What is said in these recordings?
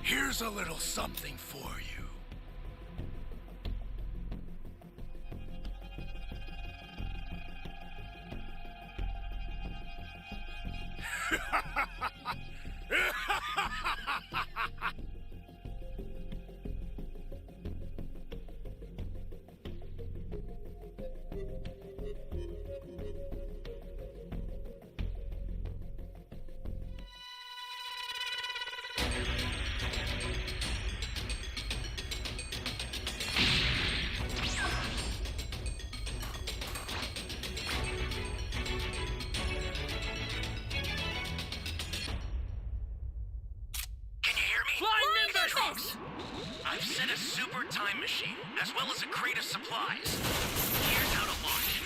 Here's a little something for you. I've set a super time machine, as well as a crate of supplies. Here's how to launch.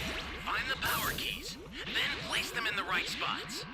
Find the power keys, then place them in the right spots.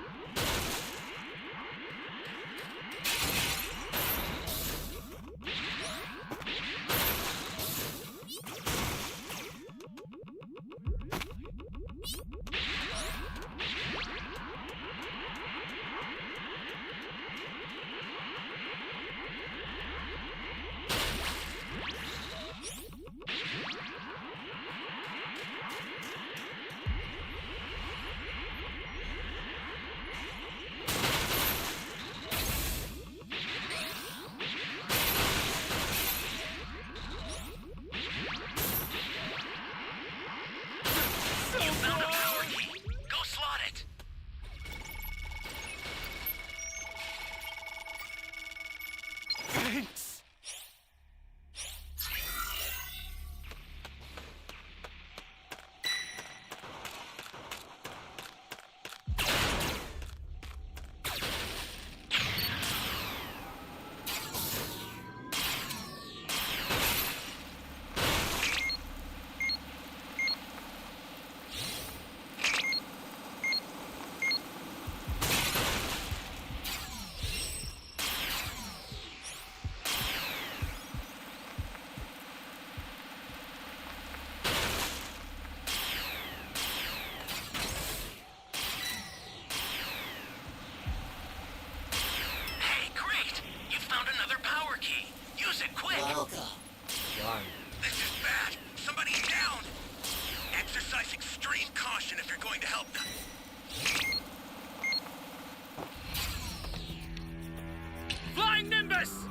This is bad! Somebody's down! Exercise extreme caution if you're going to help them. Flying Nimbus!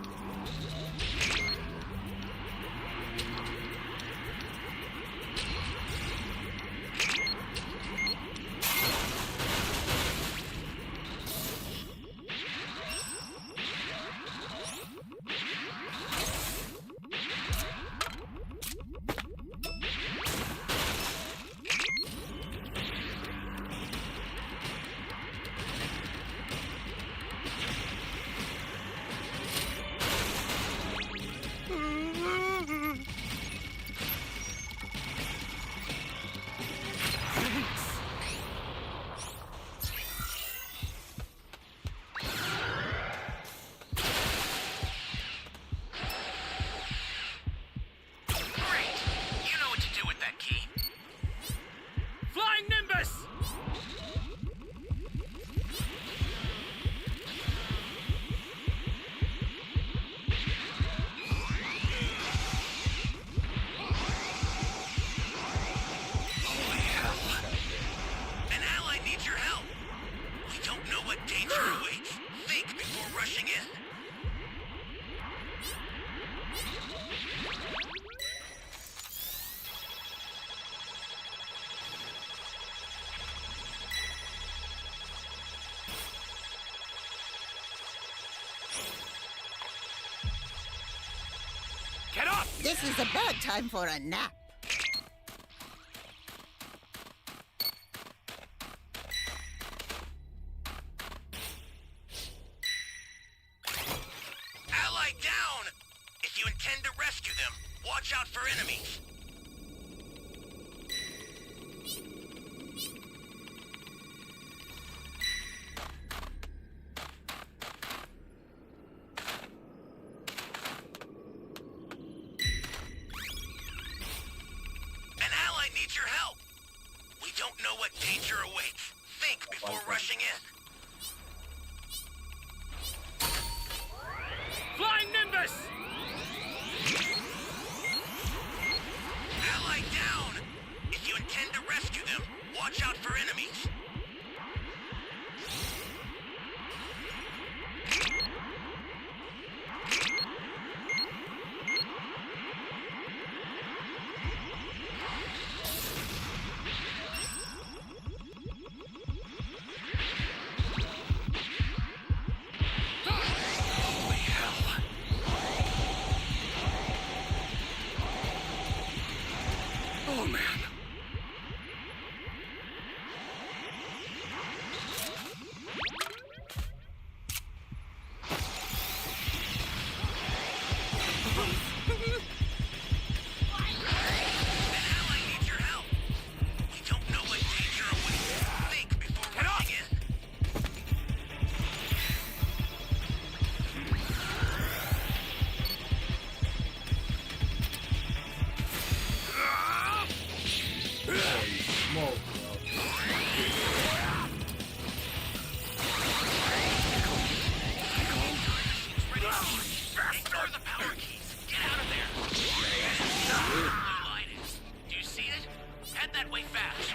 Get up! This is a bad time for a nap. Ally down! If you intend to rescue them, watch out for enemies. Needs your help. We don't know what danger awaits. Think before rushing in. Flying Ignore the power keys. Get out of there. Blue light is. Do you see it? Head that way fast.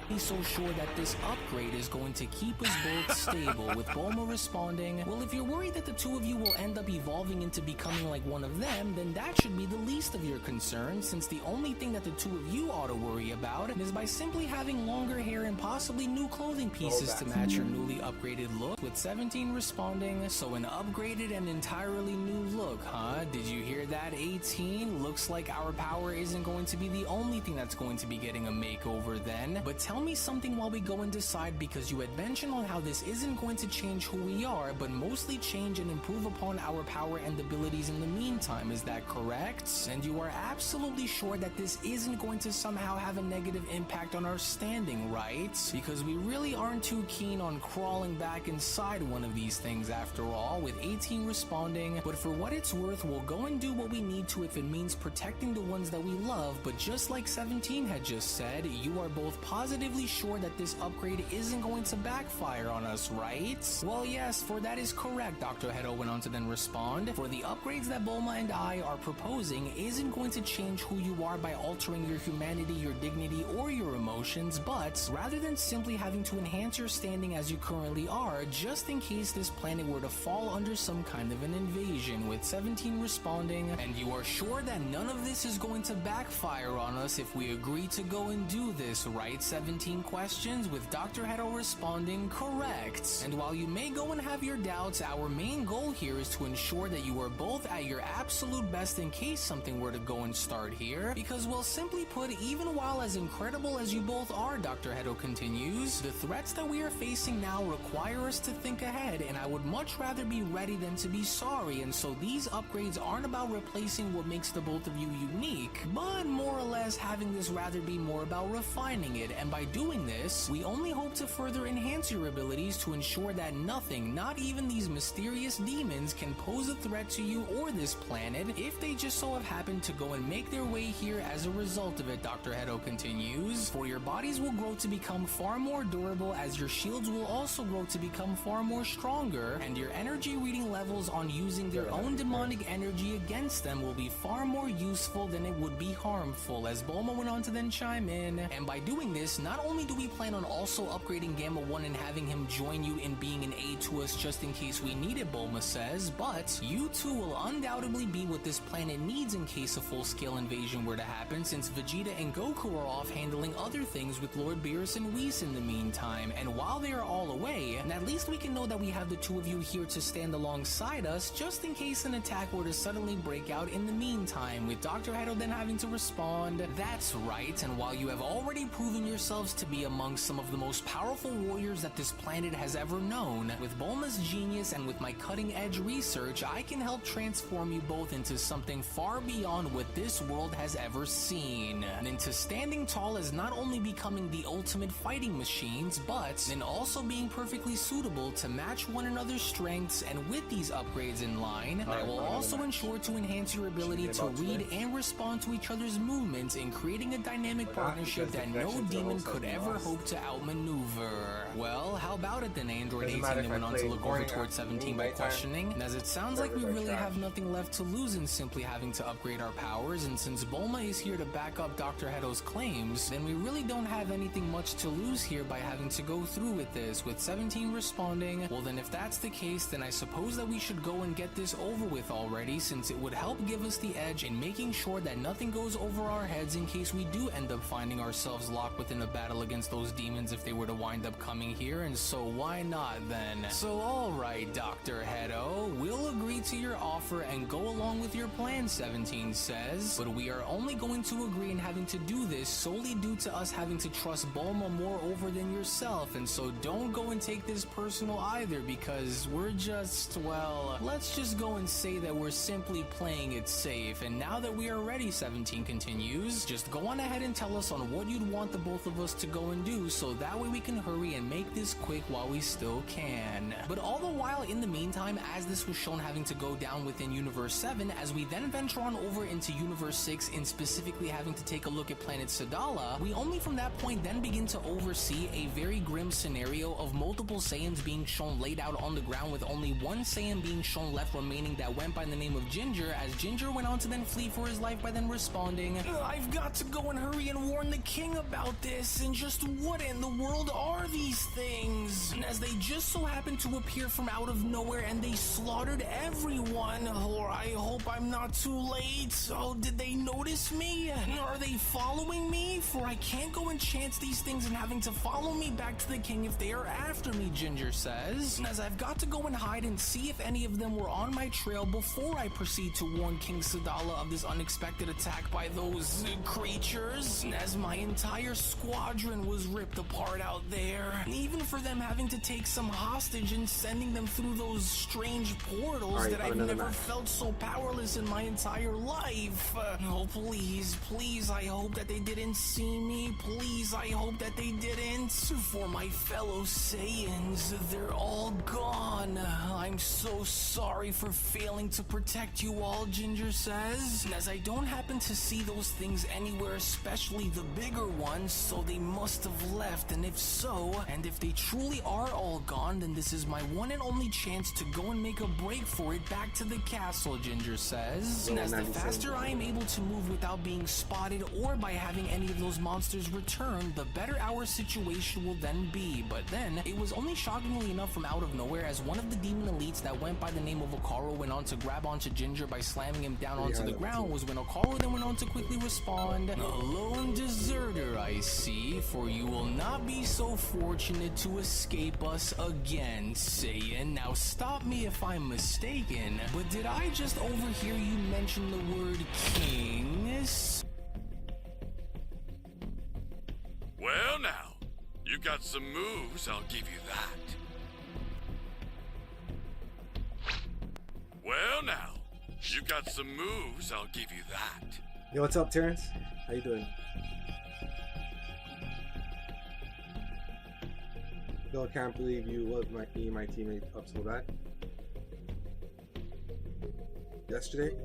He's so sure that this upgrade is going to keep us both stable, with Bulma responding, well, if you're worried that the two of you will end up evolving into becoming like one of them, then that should be the least of your concerns, since the only thing that the two of you ought to worry about is by simply having longer hair and possibly new clothing pieces to match your newly upgraded look, with 17 responding, so an upgraded and entirely new look, huh? Did you hear that, 18? Looks like our power isn't going to be the only thing that's going to be getting a makeover then, but tell me something while we go and decide, because you had mentioned on how this isn't going to change who we are, but mostly change and improve upon our power and abilities in the meantime, is that correct? And you are absolutely sure that this isn't going to somehow have a negative impact on our standing, right? Because we really aren't too keen on crawling back inside one of these things after all, with 18 responding, but for what it's worth, we'll go and do what we need to if it means protecting the ones that we love, but just like 17 had just said, you are both positively sure that this upgrade isn't going to backfire on us, right? Well, yes, for that is correct, Dr. Hedo went on to then respond. For the upgrades that Bulma and I are proposing isn't going to change who you are by altering your humanity, your dignity, or your emotions, but rather than simply having to enhance your standing as you currently are, just in case this planet were to fall under some kind of an invasion, with 17 responding, and you are sure that none of this is going to backfire on us if we agree to go and do this, right? 17 questions, with Dr. Hedo responding correct. And while you may go and have your doubts, our main goal here is to ensure that you are both at your absolute best in case something were to go and start here, because, well, simply put, even while as incredible as you both are, Dr. Hedo continues, the threats that we are facing now require us to think ahead, and I would much rather be ready than to be sorry, and so these upgrades aren't about replacing what makes the both of you unique, but more or less having this rather be more about refining it, and by doing this, we only hope to further enhance your abilities to ensure that nothing, not even these mysterious demons, can pose a threat to you or this planet if they just so have happened to go and make their way here as a result of it, Dr. Hedo continues. For your bodies will grow to become far more durable, as your shields will also grow to become far more stronger, and your energy reading levels on using their own demonic energy against them will be far more useful than it would be harmful, as Bulma went on to then chime in. And by doing this, not only do we plan on also upgrading Gamma 1 and having him join you in being an aid to us just in case we need it, Bulma says, but you two will undoubtedly be what this planet needs in case a full-scale invasion were to happen, since Vegeta and Goku are off handling other things with Lord Beerus and Whis in the meantime, and while they are all away, at least we can know that we have the two of you here to stand alongside us just in case an attack were to suddenly break out in the meantime, with Dr. Hedo then having to respond, that's right, and while you have already proven yourselves to be among some of the most powerful warriors that this planet has ever known, with Bulma's genius and with my cutting-edge research, I can help transform you both into something far beyond what this world has ever seen, and into standing tall as not only becoming the ultimate fighting machines, but in also being perfectly suitable to match one another's strengths. And with these upgrades in line, I will also ensure to enhance your ability to read and respond to each other's movements, in creating a dynamic partnership that no demon could ever hope to outmaneuver. Well, how about it then, Android 18 then went on to look over towards 17 by questioning, and as it sounds like we really have nothing left to lose in simply having to upgrade our powers, and since Bulma is here to back up Dr. Hedo's claims, then we really don't have anything much to lose here by having to go through with this, with 17 responding, well then if that's the case, then I suppose that we should go and get this over with already, since it would help give us the edge in making sure that nothing goes over our heads in case we do end up finding ourselves locked within a battle against those demons if they were to wind up coming here, and so why not then? So alright, Dr. Hedo, we'll agree to your offer and go along with your plan, 17 says, but we are only going to agree in having to do this solely due to us having to trust Bulma more over than yourself, and so don't go and take this personal either, because we're just, well, let's just go and say that we're simply playing it safe. And now that we are ready, 17 continues, just go on ahead and tell us on what you'd want the both of us to go and do, so that way we can hurry and make this quick quick while we still can. But all the while, in the meantime, as this was shown having to go down within Universe 7, as we then venture on over into Universe 6 and specifically having to take a look at planet Sadala, we only from that point then begin to oversee a very grim scenario of multiple Saiyans being shown laid out on the ground with only one Saiyan being shown left remaining that went by the name of Ginger, as Ginger went on to then flee for his life by then responding, "I've got to go and hurry and warn the king about this, and just what in the world are these things?" And as they just so happened to appear from out of nowhere and they slaughtered everyone. Or I hope I'm not too late. Oh, did they notice me? Are they following me? For I can't go and chance these things and having to follow me back to the king if they are after me, Ginger says. And as I've got to go and hide and see if any of them were on my trail before I proceed to warn King Sadala of this unexpected attack by those creatures. And as my entire squadron was ripped apart out there, even for them having to take some hostage and sending them through those strange portals that I've never felt so powerless in my entire life. Oh, please, please, I hope that they didn't see me. Please, I hope that they didn't. For my fellow Saiyans, they're all gone. I'm so sorry for failing to protect you all, Ginger says. And as I don't happen to see those things anywhere, especially the bigger ones, so they must have left. And if so, and if they truly are all gone, then this is my one and only chance to go and make a break for it back to the castle, Ginger says. And as the faster I am able to move without being spotted or by having any of those monsters return, the better our situation will then be. But then, it was only shockingly enough from out of nowhere as one of the demon elites that went by the name of Okaro went on to grab onto Ginger by slamming him down onto the ground was when Okaro then went on to quickly respond, "A lone deserter, I see, for you will not be so fortunate to escape us again, Saiyan. Now stop me if I'm mistaken, but did I just overhear you mention the word king?" Well now, you got some moves, I'll give you that. Well now, you got some moves, I'll give you that. Yo, what's up, Terrence? How you doing? Still can't believe you loved my teammate up so bad. Yesterday?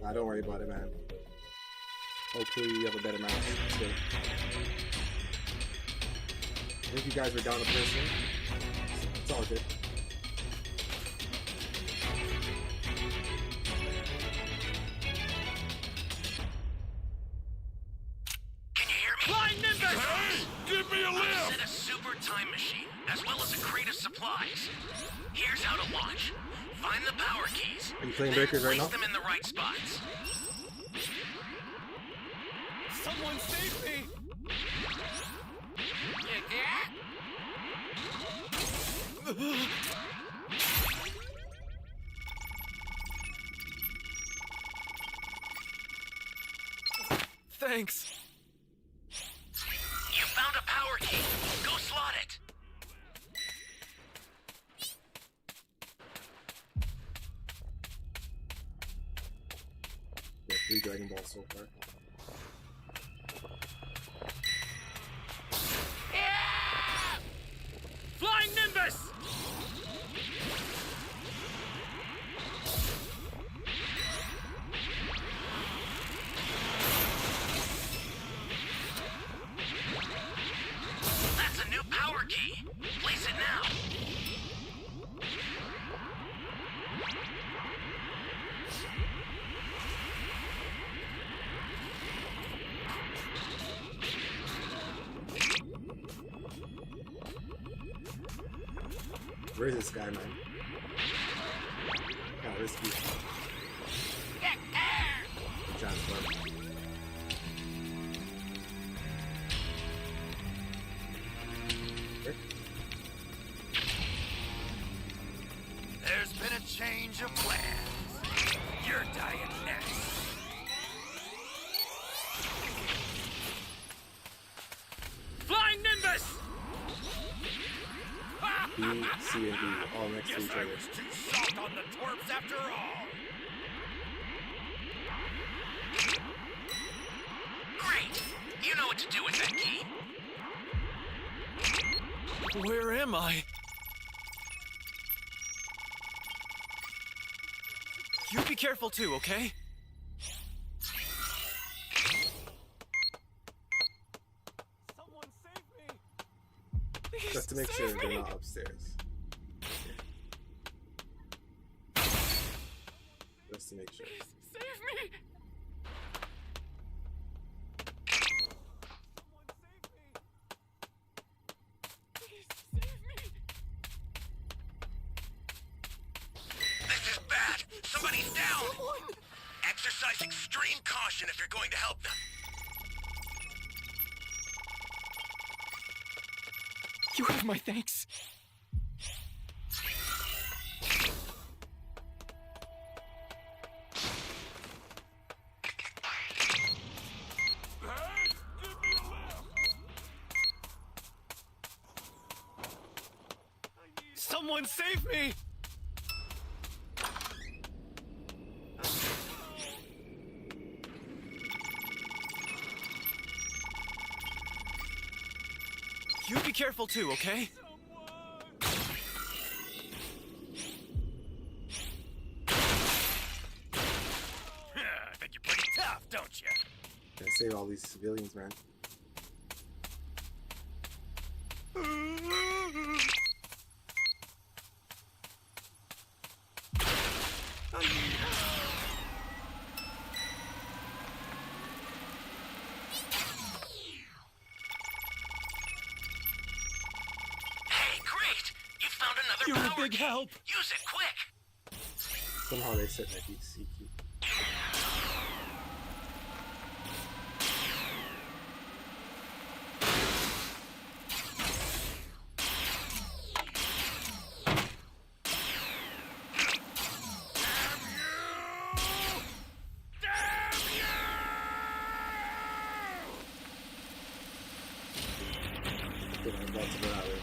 Nah, don't worry about it, man. Hopefully you have a better match. So, I think you guys were down a person. It's all good. Can you hear me? Flying Nimbus! Hey, give me a I've lift! set a super time machine, as well as a crate of supplies. Here's how to launch. Find the power keys. Are you playing then Breakers right place now? them in the right spots. Someone save me! Thanks. You found a power key. Go slot it. Yeah, 3 Dragon Balls so far. Flying Nimbus! That's a new power key. Place it now. Where is this guy, man? Kinda risky. Good chance, bud. There's been a change of plans. You're dying next. Flying Nimbus! B, C, and D, all next to each I other. was too soft on the twerps after all. Great. You know what to do with that key. Where am I? You be careful too, okay? Someone save me! Please Just to make save sure me. they're not upstairs. Just to make sure. Please save me! This is bad! Somebody's down! Exercise extreme caution if you're going to help them. You have my thanks. Someone save me! You be careful too, okay? I think you're pretty tough, don't you? Gotta save all these civilians, man. Hey, great! You found another You're a power big key. help. Use it quick! Somehow they said that he's CQ. Good, I'm about to go that way.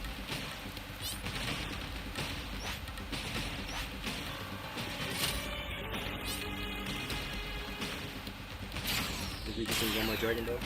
Maybe you can sing One More Dragon Ball.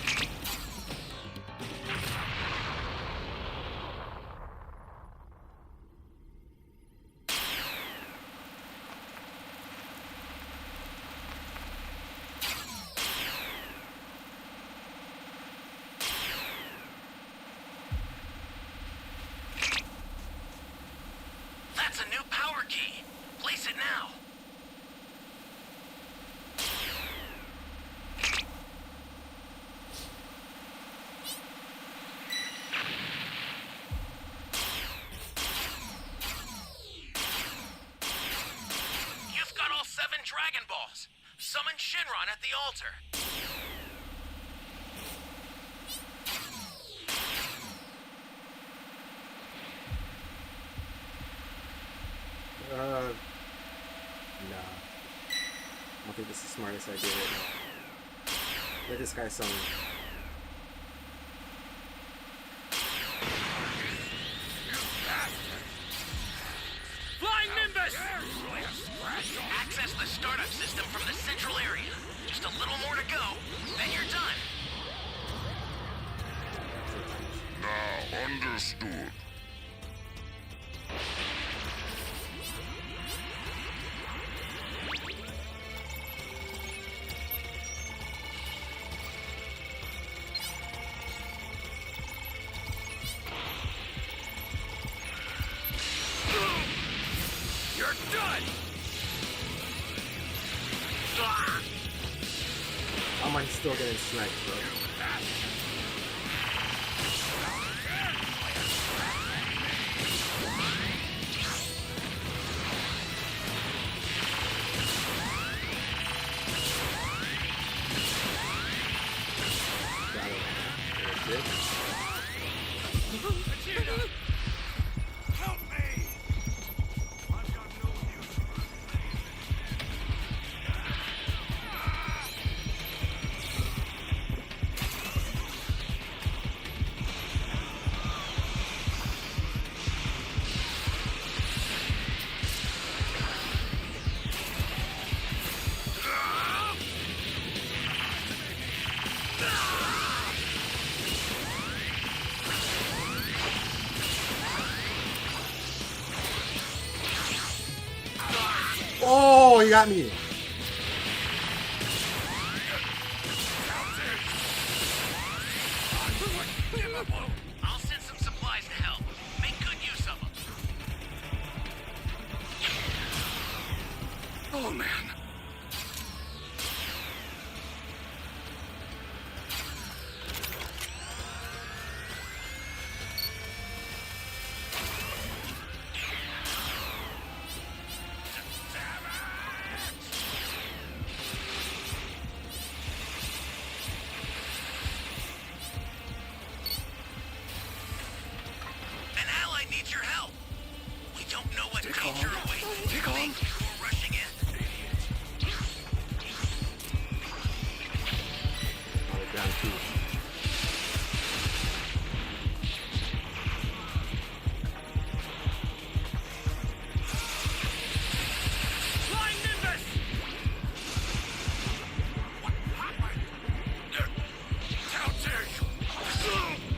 That's a new power key. Place it now. You've got all 7 Dragon Balls. Summon Shinron at the altar. Nah. I don't think this is the smartest idea right now. Let this guy summon. Flying Nimbus! Access the startup system from the central area. Just a little more to go, then you're done. Now understood. You're done! How am I still getting sniped, bro? Got it. There it is. Vegeta! Help me! I've got no use for this thing. he got me. I'll send some supplies to help. Make good use of them. Oh man. An ally needs your help. We don't know what Take danger on. awaits. Take on. Think before rushing in. Oh, down two. Flying Nimbus! How dare you!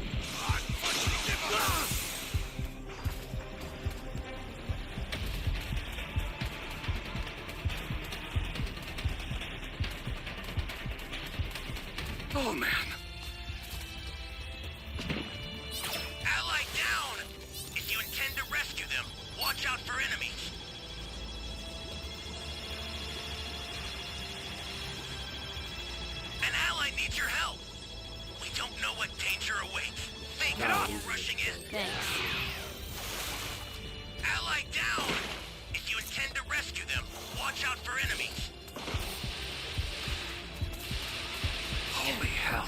Oh man. Ally down! If you intend to rescue them, watch out for enemies. An ally needs your help. We don't know what danger awaits. Think before rushing in. Thanks. Ally down! If you intend to rescue them, watch out for enemies. Holy hell.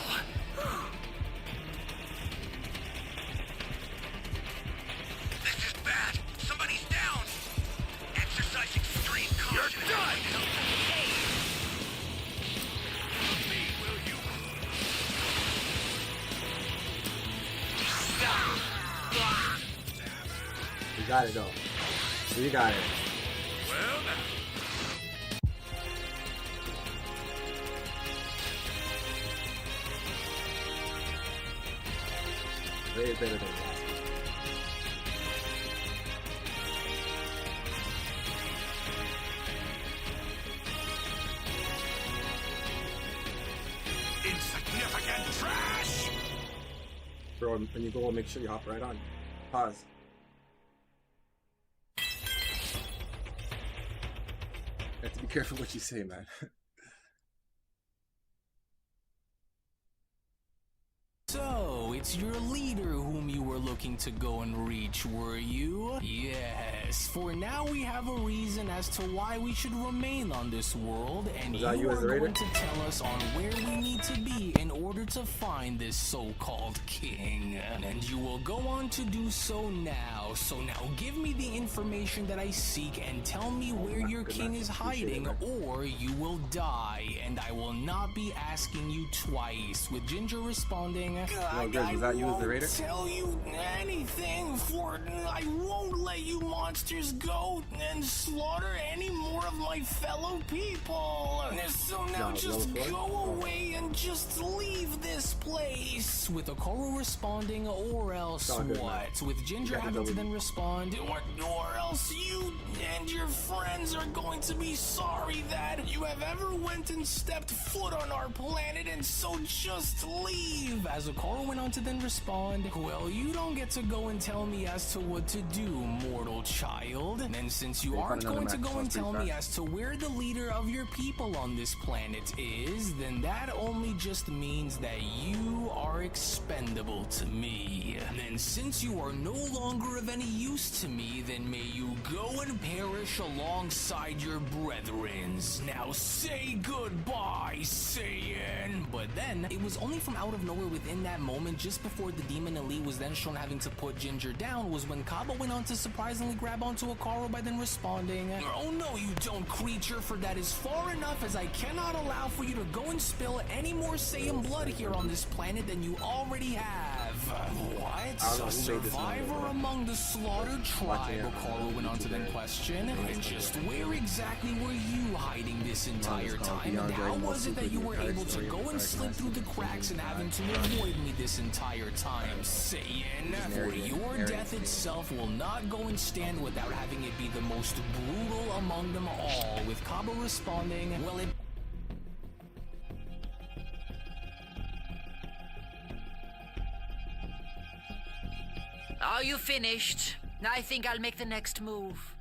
This is bad. Somebody's down. Exercise extreme caution. You're done! Me, will you? You got it though. You got it. Well, now. Way better than last. Insignificant trash! Bro, when you go, make sure you hop right on. Pause. You have to be careful what you say, man. So, it's your leader whom you were looking to go and reach, were you? Yes. For now, we have a reason as to why we should remain on this world, and Was you that you as are the raider? going to tell us on where we need to be in order to find this so-called king. And you will go on to do so now. So now, give me the information that I seek and tell me where your Good king man. is Appreciate it, hiding, man. or you will die, and I will not be asking you twice. With Ginger responding, Yo, Grizz, was that you as the raider? tell you anything, for I won't let you monsters go and slaughter any more of my fellow people. So now No, just no, go away and just leave this place. With Okoro responding, or else all good, man. what? With Ginger got the having to W. then respond, or else you and your friends are going to be sorry that you have ever went and stepped foot on our planet, and so just leave. As Okoro went on to then respond, well, you don't get to go and tell me as to what to do, mortal child. And since you Yeah, aren't find going another to match. go and Sounds pretty tell me fast. as to where the leader of your people on this planet is, then that only just means that you are expendable to me. And since you are no longer of any use to me, then may you go and perish alongside your brethrens. Now say goodbye, Saiyan. But then, it was only from out of nowhere within that moment, just before the Demon Elite was then shown having to put Ginger down, was when Kaba went on to surprisingly grab onto Okaro by then responding, oh no you don't, creature, for that is far enough, as I cannot allow for you to go and spill any more Saiyan blood here on this planet than you already have. What? I don't know A who made this movie, survivor bro. among the slaughtered Watching tribe, it on Carlo went on to then YouTube, question. man. And just where exactly were you hiding this entire called time? Beyond And how Dragon Ball was it that Super you were Duper able to Story go of and the slip through the cracks and having to avoid me this entire time? Saiyan, for narrating- your narrating death scene. itself will not go and stand without having it be the most brutal among them all. With Cabo responding, well, it Are you finished? I think I'll make the next move.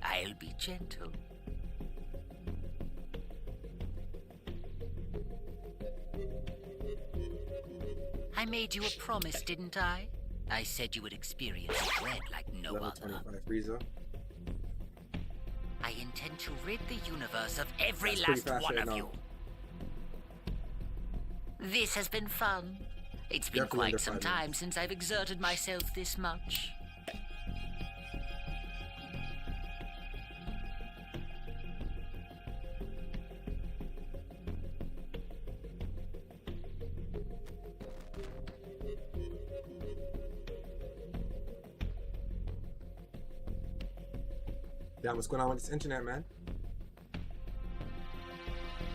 I'll be gentle. I made you a promise, didn't I? I said you would experience dread like no Level other. 25 Frieza. I intend to rid the universe of every That's pretty last fast one right of now. you. This has been fun. It's been Definitely under quite some 5 time minutes. since I've exerted myself this much. Damn, what's going on with this internet, man?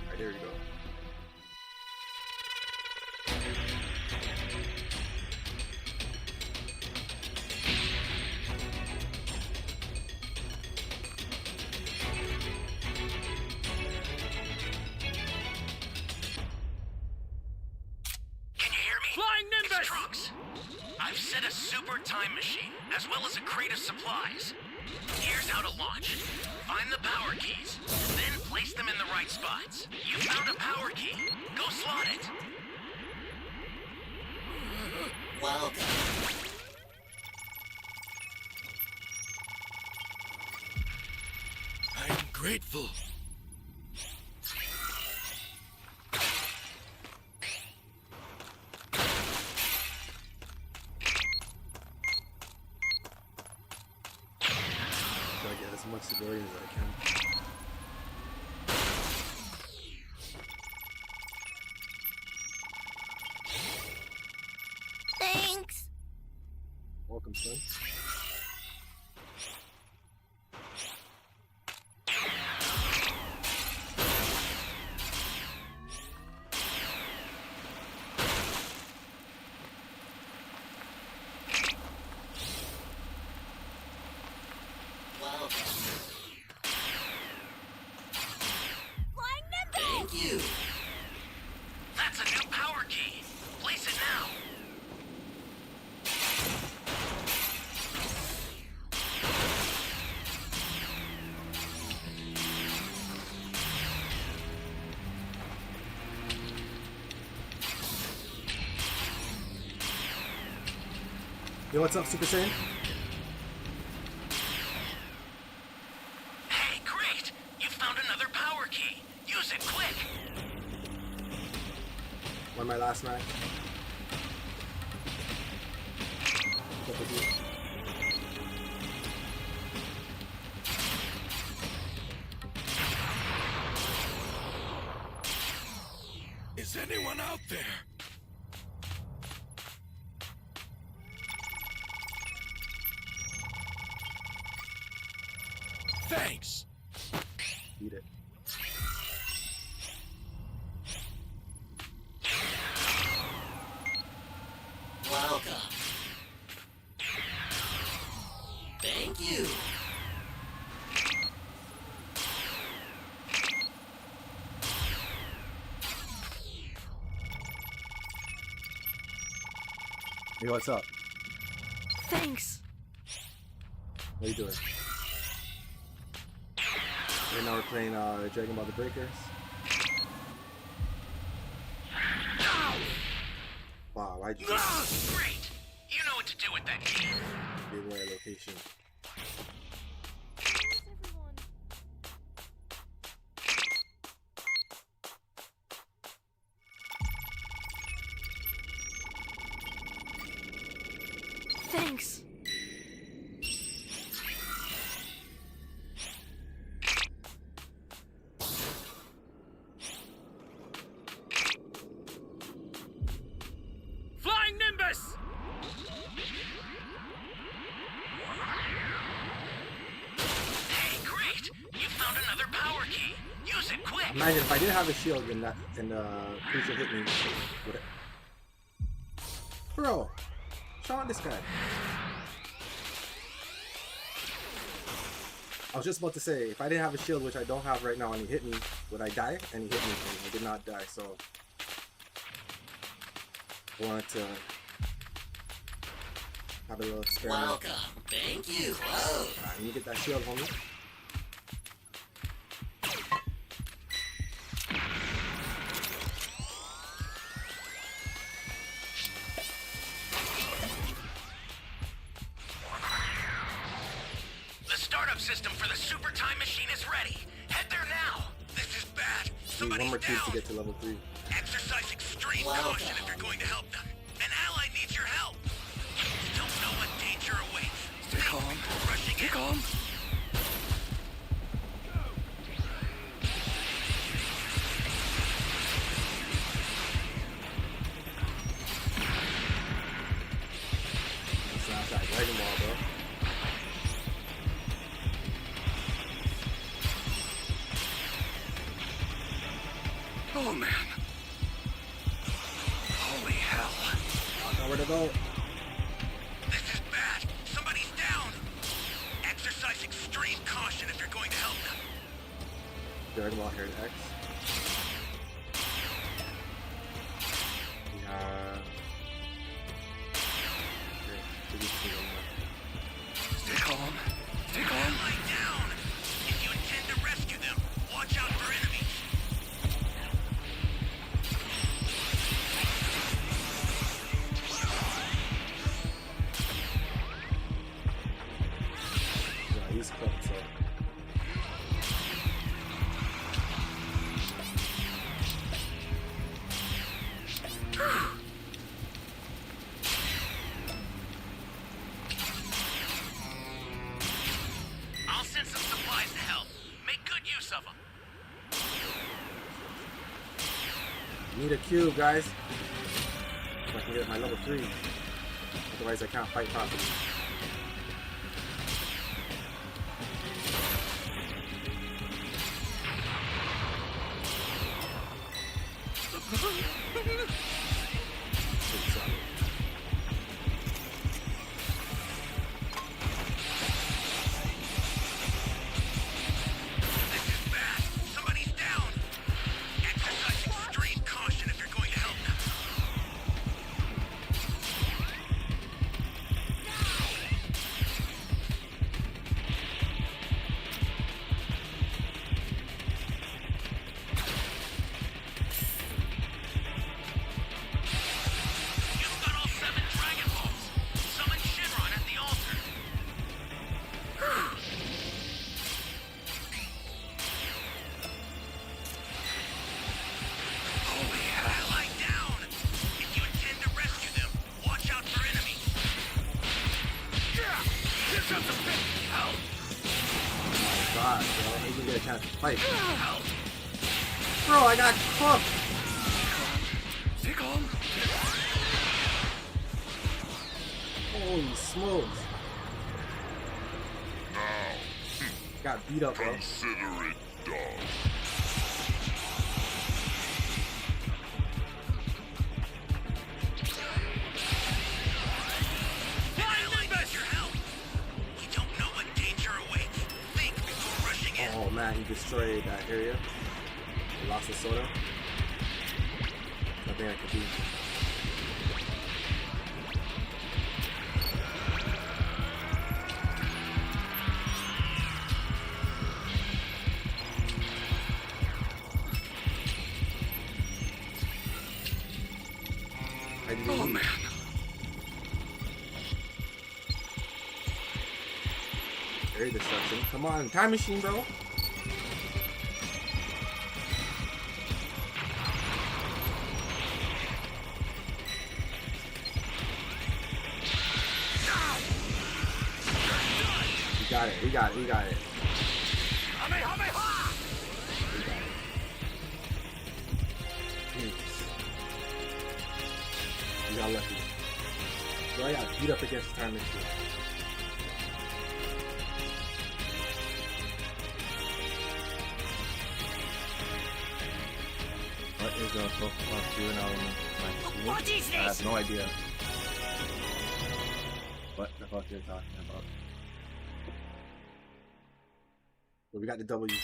Alright, there we go. Can you hear me? Flying Nimbus! It's Trunks. I've set a super time machine, as well as a crate of supplies. Here's how to launch. Find the power keys, then place them in the right spots. You found a power key. Go slot it. I'm grateful. Try to get as much civilians as I can. Thanks. Welcome, son. That's a new power key. Place it now. Yo, what's up, Super Saiyan? Hey, great! You found another power key. Use it quick. Won my last match. What to do? Is anyone out there? Thanks. Beat it. Hey, what's up? Thanks. What are you doing? Right now we're playing Dragon Ball The Breakers. Wow, why'd you Great! You know what to do with that key. give away a location? Thanks. Flying Nimbus! power key. Use it quick. Imagine if I didn't have a shield and the creature hit me. Would it... Bro, shot this guy. I was just about to say, if I didn't have a shield, which I don't have right now, and he hit me, would I die? And he hit me, and I did not die, so... I wanted to... have a little experiment. Welcome. Thank you. Whoa. Alright, let me get that shield, homie. The startup system for the super time machine is ready. Head there now. This is bad. Need Somebody's one more cube down. to get to level 3. Exercise extreme caution if you're going to help them. An ally needs your help. You don't know what danger awaits. Stay calm. Rushing in. Calm. That's not that Dragon Ball, bro. Oh man. Holy hell. Nowhere to go. This is bad. Somebody's down. Exercise extreme caution if you're going to help them. Dragon Ball here X. We have... Stay calm. Stay calm. Ally down. If you intend to rescue them, watch out for enemies. Yeah, he's cooked, so... I'll send some supplies to help. Make good use of them. Need a cube, guys. So I can get my level 3. Otherwise, I can't fight properly. This is bad. Somebody's down. Exercise extreme caution if you're going to help them. You've got all 7 Dragon Balls. Summon Shinron at the altar. Holy hell. Ally down. If you intend to rescue them, watch out for enemies. This is a bit help. God, bro. I didn't get a chance to fight. Bro, I got cooked. Stay calm. Holy smokes. Got beat up, bro. Consider it done. An ally needs your help. We don't know what danger awaits. Think before rushing in. Oh man, he destroyed that area. He lost his soda. Nothing I could do. I didn't Oh even- man. Area destruction. Come on, time machine, bro. We got it. We got it. We got it. We got it. Jeez. We got lucky. So I got beat up against the time machine. gonna talk about you and my What is I this? have no idea what the fuck you're talking about. But we got the W.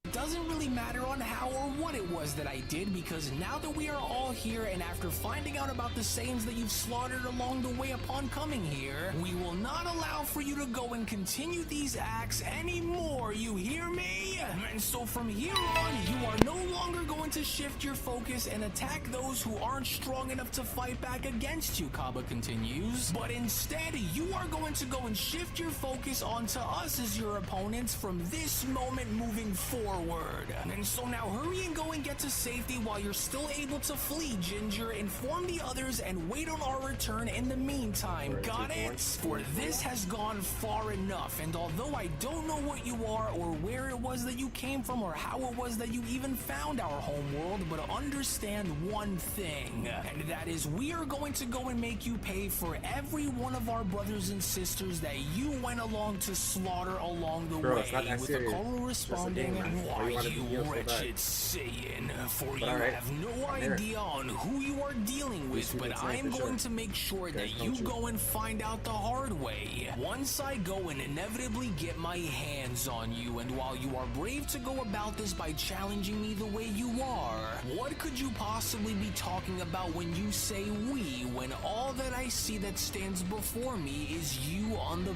It doesn't really matter on how or what it was that I did, because now that we are all here and after finding out about the Saiyans that you've slaughtered along the way upon coming here, we will not allow for you to go and continue these acts anymore, you hear me? And so from here on, you are no longer going to shift your focus and attack those who aren't strong enough to fight back against you, Kaba continues, but instead you are going to go and shift your focus onto us as your opponents from this moment moving forward. And so now hurry and go and get to safety while you're still able to flee, Ginger. Inform the others and wait on our return in the meantime. Got it? For this has gone far enough, and although I don't know what you are or where it was that you came from or how it was that you even found our homeworld, but understand one thing, and that is we are going to go and make you pay for every one of our brothers and sisters that you went along to slaughter along the Bro, way. it's not that With serious. Akoro It's just a responding, game, man. Why why you wanna you be healed so bad? wretched Saiyan, for you alright. have no I'm here. idea on who you are dealing with, You've but been saying I am for going sure. to make sure that Guys, you don't you? go and find out the hard way. Once I go and inevitably get my hands on you, and while you are brave to go about this by challenging me the way you are, what could you possibly be talking about when you say we, when all that I see that stands before me is you on the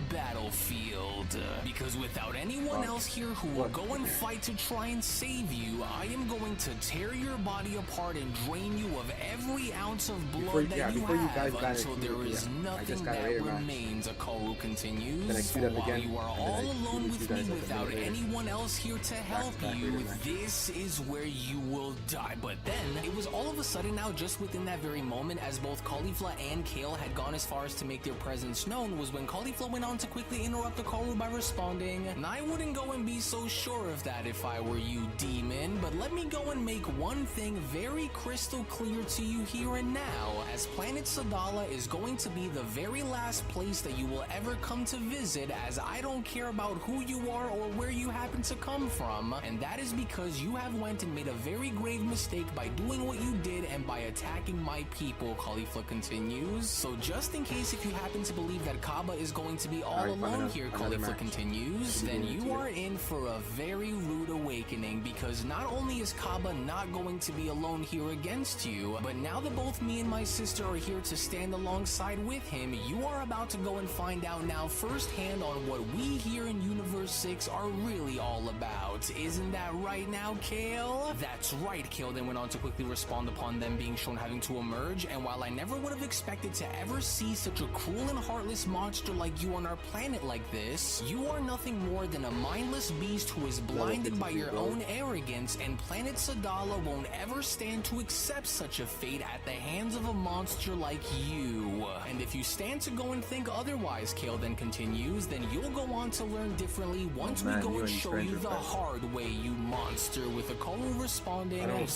battlefield? Because without anyone else here who will What? go and fight to try and save you, I am going to tear your body apart and drain you of every ounce of blood that you before you guys have got until it, there is I nothing just got a that later match. remains, Akaru continues. Then I For queued up while again, you are and then all I alone queued with you me guys up a without minute later. anyone else here to help back you, later match. this is where you will die. But then, it was all of a sudden now, just within that very moment, as both Caulifla and Kale had gone as far as to make their presence known, was when Caulifla went on to quickly interrupt Akaru by responding, and I wouldn't go and be so sure of that if I were you, demon, but let me go and make one thing very crystal clear to you here and now, as Planet Sadala is going to be the very last place that you will ever come to visit, as I don't care about who you are or where you happen to come from, and that is because you have went and made a very grave mistake by doing what you did and by attacking my people, Caulifla continues. So just in case if you happen to believe that Kaba is going to be all Alright, fine alone enough. here, Another Caulifla match. continues, then you are in for a very rude awakening, because not only is Kaba not going to be alone here against you, but now that both me and my sister are here to stand alongside with him, you are about to go and find out now firsthand on what we here in Universe 6 are really all about. Isn't that right now, Kale? That's right, Kale then went on to quickly respond upon them being shown having to emerge, and while I never would have expected to ever see such a cruel and heartless monster like you on our planet like this, you are nothing more than a mindless beast who is blinded by your own arrogance, and Planet Sadala won't ever stand to accept such a fate at the hands of a monster like you. And if you stand to go and think otherwise, Kale then continues, then you'll go on to learn differently once man, we go you and and show Stranger you the Friends. hard way, you monster, with Akaru responding, I don't you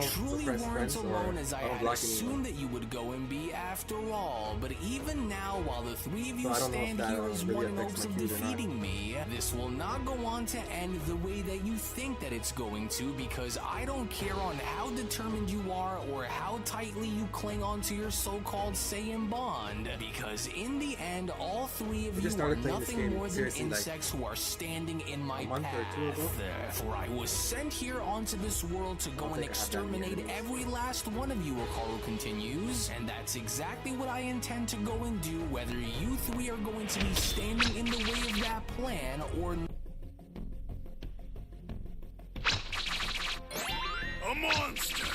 truly suppress weren't friends, or alone as I I don't had block assumed anyone. that you would go and be after all. But even now, while the three of you So I don't know if stand that, here as really one in affects hopes my of queues or not. defeating me, this will not go on to end the way that you think that it's going to, because I don't care on how determined you are or how tightly you cling on to your so-called Saiyan bond, because in the end, all three of I you just are started playing this nothing game more than seriously, like, insects who are standing in my a month or path. two ago. For I was sent here onto this world to go don't and think I have that many exterminate enemies. every last one of you, Akaru continues, and that's exactly what I intend to go and do, whether you three are going to be standing in the way of that plan or A monster!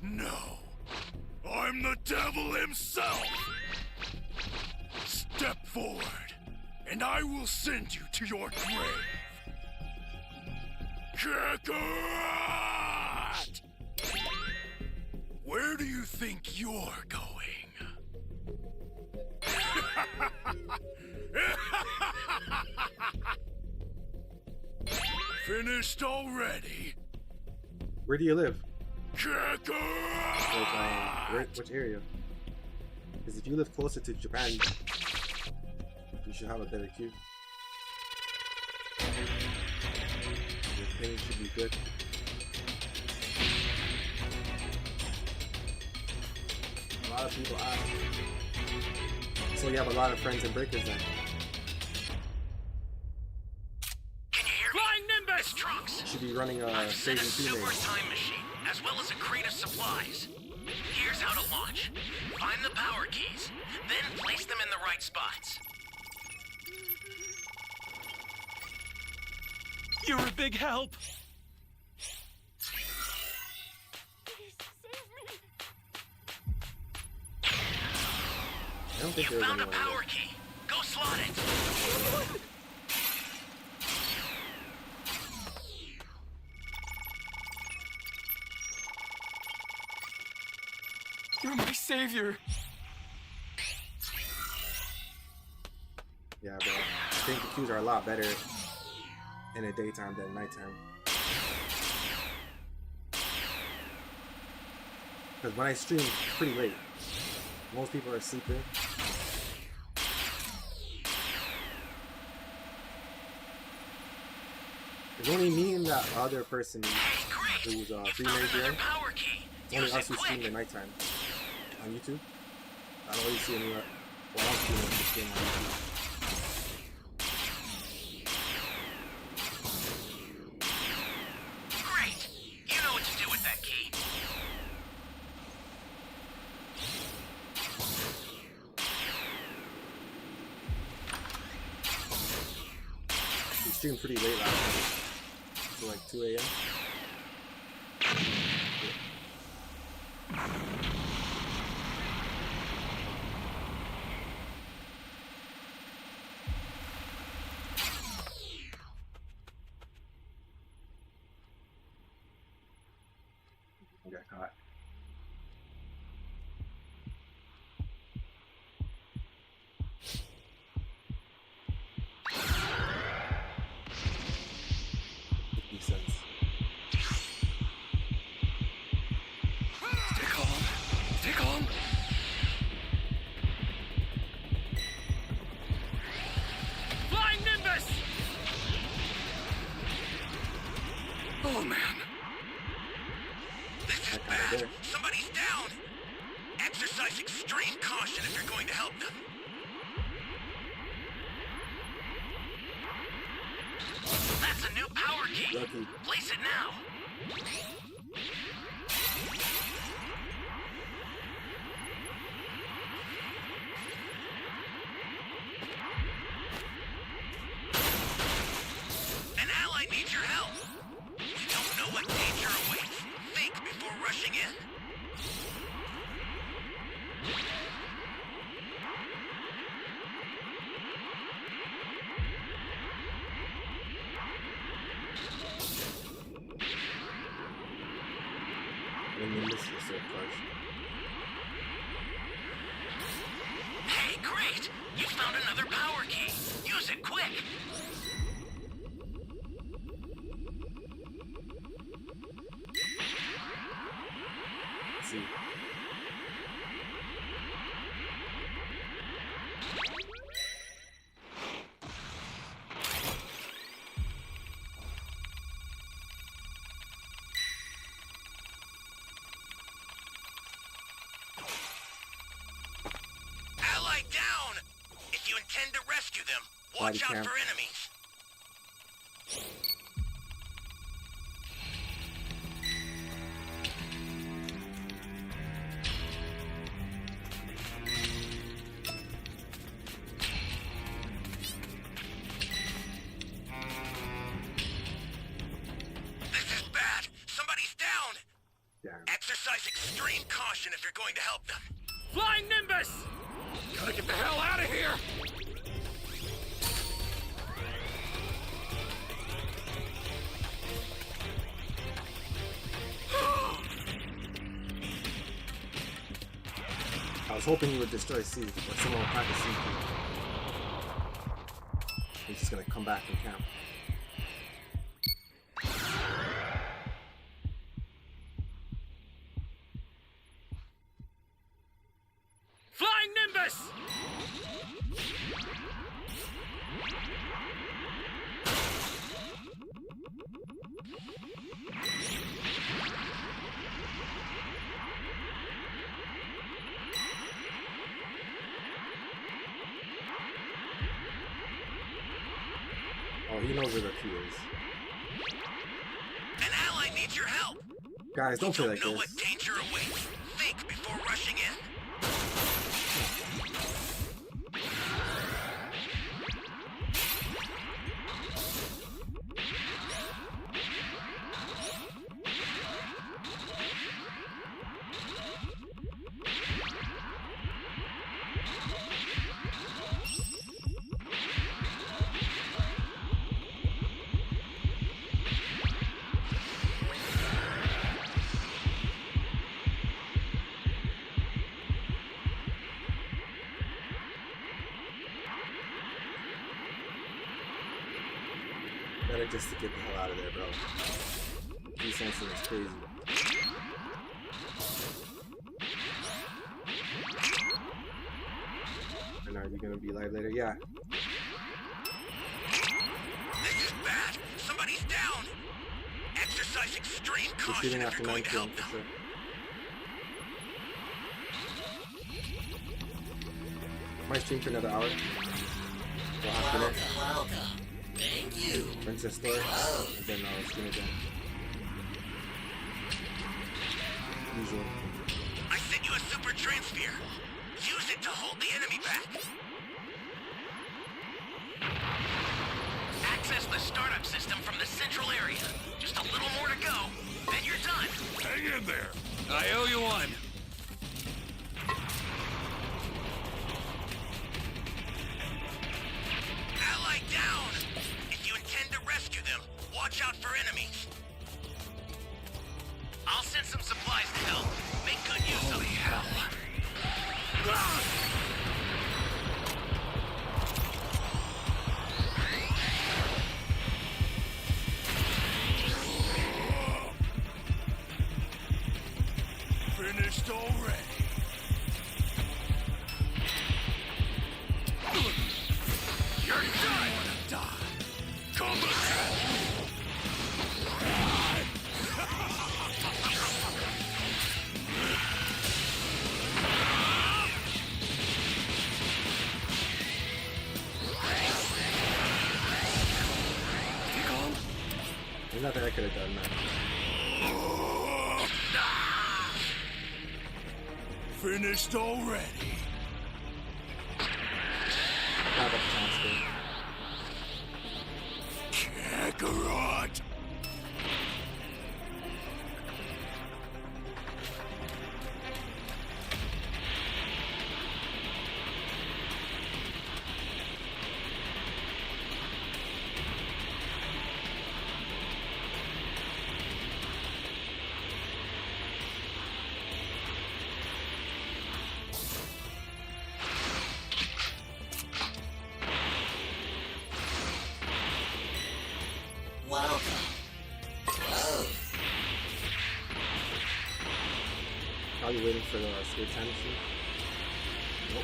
No. I'm the devil himself! Step forward, and I will send you to your grave. Kakarot! Where do you think you're going? Finished already? Where do you live? Kakarot! Like, which area? Because if you live closer to Japan, you should have a better queue. Your ping should be good. A lot of people ask. So you have a lot of friends in Breakers then. Can you hear me? Flying Nimbus! It's Trunks. You should be running a I've set a Phase 2 super race. time machine, as well as a crate of supplies. Here's how to launch. Find the power keys, then place them in the right spots. You're a big help. I don't think You there's found a anyone power there. key. Go slot it. You're my savior. Yeah, but I think the queues are a lot better in the daytime than nighttime. Because when I stream, it's pretty late. Most people are sleeping. There's only me and that other person Hey, great. who's You free found major. another power key. Only Use us it who stream quick. at nighttime on YouTube. I don't really see anyone. Well, I'm streaming this game on YouTube. Great. You know what to do with that key. We streamed pretty late last night, to like 2 a.m. I got caught. Makes sense. Stay calm. Stay calm. Flying Nimbus! Oh man. This is That kinda bad. there. Somebody's down. Exercise extreme caution if you're going to help them. That's a new power key. Lucky. Place it now. An ally needs your help. We don't know what danger awaits. Think before rushing in. And then this is so close. Hey, great! You found another power key. Use it quick. Let's see. Ally down! If you intend to rescue them, watch Body out cam. for enemies. This is bad. Somebody's down. Damn. Exercise extreme caution if you're going to help them. Flying Nimbus! Gotta get the hell out of here! I was hoping he would destroy C, but someone would plant the C. He's just gonna come back and camp. Flying Nimbus! Oh, he knows where the key is. An ally needs your help. Guys, don't play like Know what this. danger awaits. Think before rushing in. Better just to get the hell out of there, bro. Desensing is crazy. And are you gonna be live later? Yeah. This is bad. Somebody's down. Exercise extreme We're caution shooting if after you're 9 going to p.m. help for them. sure. Might stream for another hour. We'll have dinner. Welcome. Thank you. Princess Story. And then I'll stream again. Usual. I sent you a super transfer. Use it to hold the enemy back. Access the startup system from the central area. Just a little more to go, then you're done. Hang in there. I owe you one. Ally down! If you intend to rescue them, watch out for enemies. I'll send some supplies to help. Make good use of it. Hell. Finished already. You're done. Die. Come again. There's nothing I could have done, man. Finished already. Not about the chance, Kakarot. Welcome. Probably waiting for the skate time machine. Nope.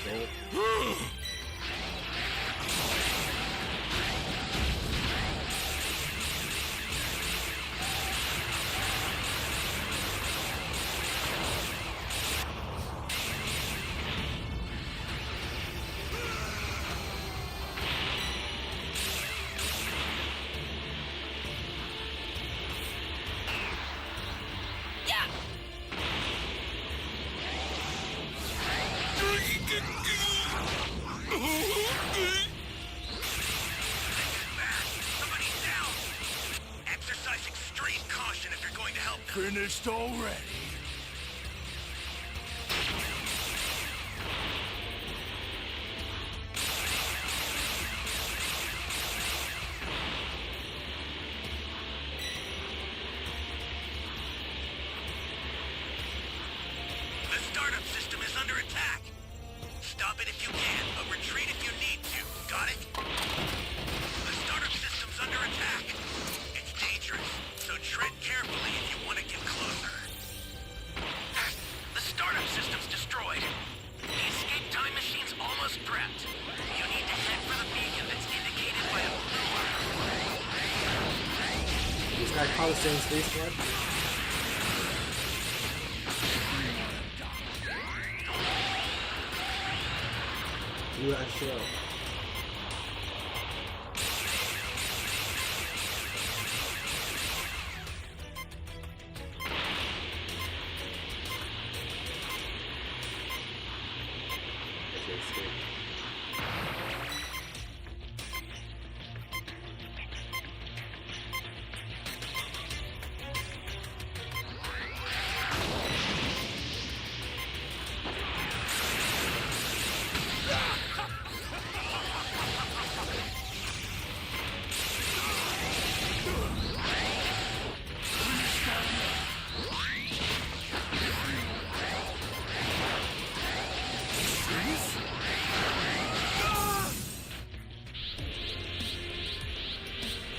Nope. Somebody's down. Exercise extreme caution if you're going to help them. Finished already. The startup system is under attack. Stop it if you can, but retreat if you need to. Got it? The startup system's under attack. It's dangerous, so tread carefully if you want to get closer. like Coliseum's Space Flood. Do that show. Okay, escape.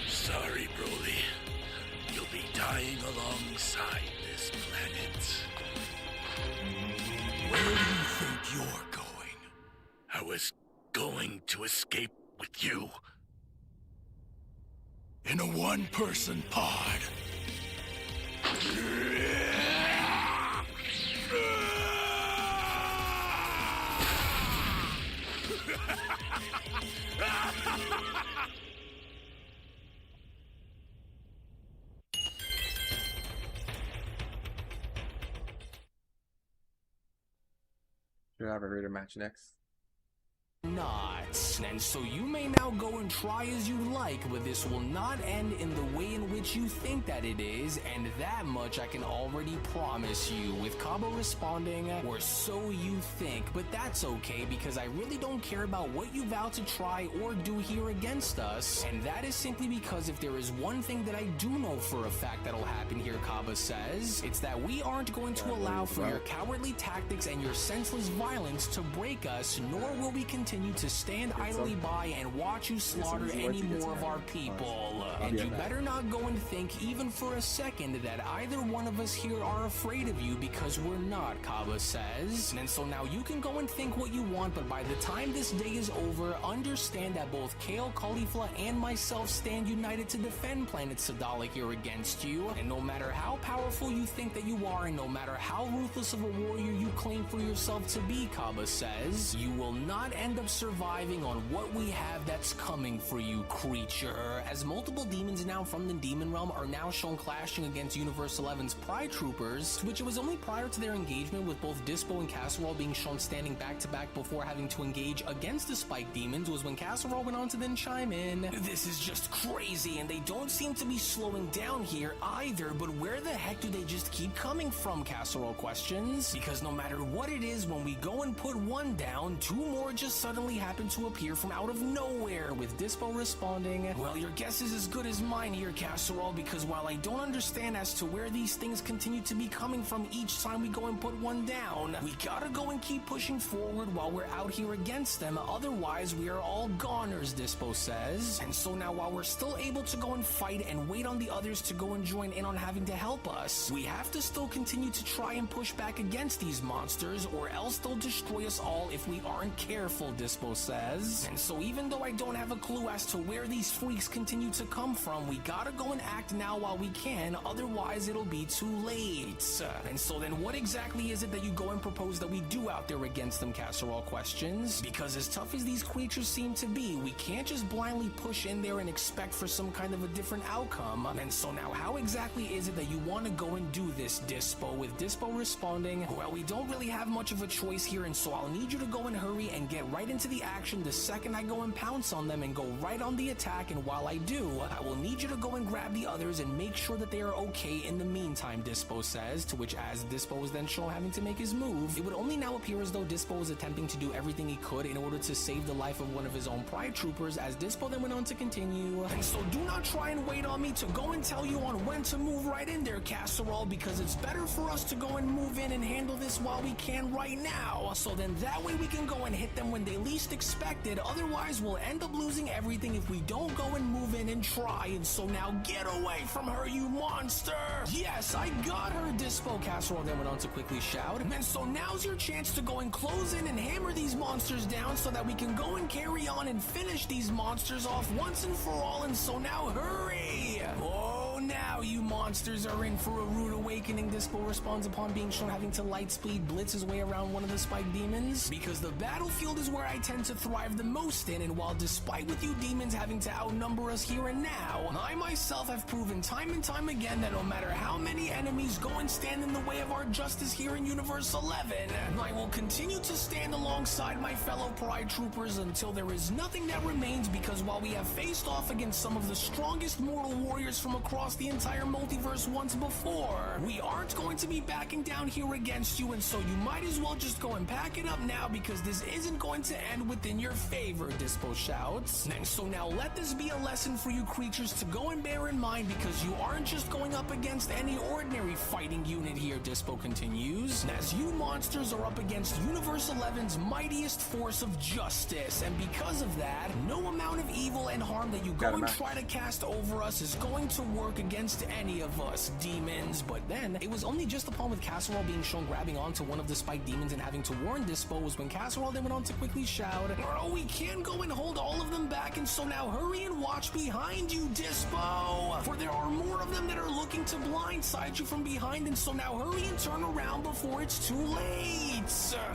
Sorry, Broly. You'll be dying alongside this planet. Where do you think you're going? I was going to escape with you. In a one-person pod. Should I have a Raider match next? Nuts. And so you may now go and try as you like, but this will not end in the way in which you think that it is, and that much I can already promise you, with Kaba responding, or so you think. But that's okay, because I really don't care about what you vow to try or do here against us, and that is simply because if there is one thing that I do know for a fact that'll happen here, Kaba says, it's that we aren't going to allow for your cowardly tactics and your senseless violence to break us, nor will we continue to stand idly by and watch you slaughter any more of our people. And you better not go and think even for a second that either one of us here are afraid of you, because we're not, Kaba says. And so now you can go and think what you want, but by the time this day is over, understand that both Kale, Caulifla, and myself stand united to defend Planet Sadala here against you. And no matter how powerful you think that you are, and no matter how ruthless of a warrior you claim for yourself to be, Kaba says, you will not end up surviving on what we have that's coming for you, creature. As multiple demons now from the Demon Realm are now shown clashing against Universe 11's Pride Troopers, to which it was only prior to their engagement with both Dispo and Casserole being shown standing back to back before having to engage against the Spike Demons, was when Casserole went on to then chime in. This is just crazy, and they don't seem to be slowing down here either, but where the heck do they just keep coming from, Casserole questions? Because no matter what it is, when we go and put one down, two more just suddenly happen to appear from out of nowhere, with Dispo responding, well, your guess is as good as mine here, Casserole, because while I don't understand as to where these things continue to be coming from each time we go and put one down, we gotta go and keep pushing forward while we're out here against them, otherwise we are all goners, Dispo says. And so now while we're still able to go and fight and wait on the others to go and join in on having to help us, we have to still continue to try and push back against these monsters, or else they'll destroy us all if we aren't careful, Dispo says. And so even though I don't have a clue as to where these freaks continue to come from, we gotta go and act now while we can, otherwise it'll be too late. And so then what exactly is it that you go and propose that we do out there against them, Casserole questions? Because as tough as these creatures seem to be, we can't just blindly push in there and expect for some kind of a different outcome. And so now how exactly is it that you want to go and do this, Dispo? With Dispo responding, well, we don't really have much of a choice here, and so I'll need you to go and hurry and get right into the action the second I go and pounce on them and go right on the attack. And while I do, I will need you to go and grab the others and make sure that they are okay in the meantime, Dispo says, to which as Dispo was then shown having to make his move, it would only now appear as though Dispo was attempting to do everything he could in order to save the life of one of his own Pride Troopers, as Dispo then went on to continue, and so do not try and wait on me to go and tell you on when to move right in there, Casserole, because it's better for us to go and move in and handle this while we can right now, so then that way we can go and hit them when they least expect it. Otherwise we'll end up losing everything if we don't go and move in and try. And so now get away from her, you monster! Yes, I got her, Dispo, Casserole then went on to quickly shout. And so now's your chance to go and close in and hammer these monsters down so that we can go and carry on and finish these monsters off once and for all. And so now hurry! Oh So now you monsters are in for a rude awakening. Dispo responds upon being shown having to light speed blitz his way around one of the spike demons. Because the battlefield is where I tend to thrive the most in, and while despite with you demons having to outnumber us here and now, I myself have proven time and time again that no matter how many enemies go and stand in the way of our justice here in Universe 11, I will continue to stand alongside my fellow Pride Troopers until there is nothing that remains, because while we have faced off against some of the strongest mortal warriors from across the entire multiverse once before, we aren't going to be backing down here against you, and so you might as well just go and pack it up now, because this isn't going to end within your favor, Dispo shouts. And so now let this be a lesson for you creatures to go and bear in mind, because you aren't just going up against any ordinary fighting unit here, Dispo continues, as you monsters are up against Universe 11's mightiest force of justice, and because of that, no amount of evil and harm that you go and try to cast over us is going to work against any of us demons. But then, it was only just upon with Casserole being shown grabbing onto one of the spike demons and having to warn Dispo was when Casserole then went on to quickly shout, "Oh, we can't go and hold all of them back, and so now hurry and watch behind you, Dispo! For there are more of them that are looking to blindside you from behind, and so now hurry and turn around before it's too late!"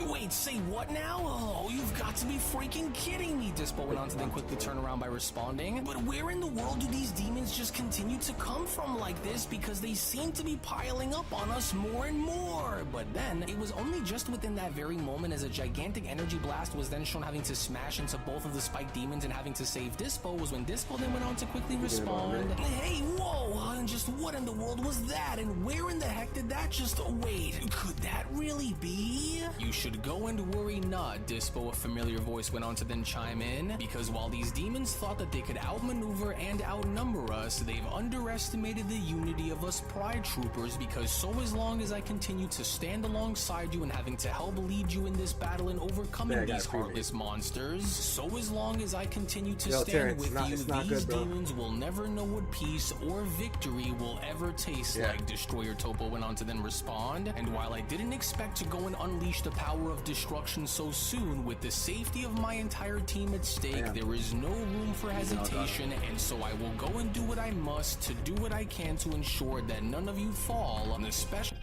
Wait, say what now? Oh, you've got to be freaking kidding me, Dispo went on to then quickly turn around by responding. But where in the world do these demons just continue to come from like this? Because they seem to be piling up on us more and more. But then, it was only just within that very moment as a gigantic energy blast was then shown having to smash into both of the spike demons and having to save Dispo was when Dispo then went on to quickly respond. Hey, whoa, and just what in the world was that? And where in the heck did that just... Wait, could that really be? You should go and worry not, Dispo, a familiar voice went on to then chime in, because while these demons thought that they could outmaneuver and outnumber us, they've underestimated the unity of us Pride Troopers, because so as long as I continue to stand alongside you and having to help lead you in this battle and overcoming these heartless monsters, so as long as I continue to stand with you, these demons will never know what peace or victory will ever taste like, Destroyer Topo went on to then respond. And while I didn't expect to go and unleash the power of destruction so soon, with the safety of my entire team at stake, there is no room for hesitation, and so I will go and do what I must to do what I can to ensure that none of you fall on the special...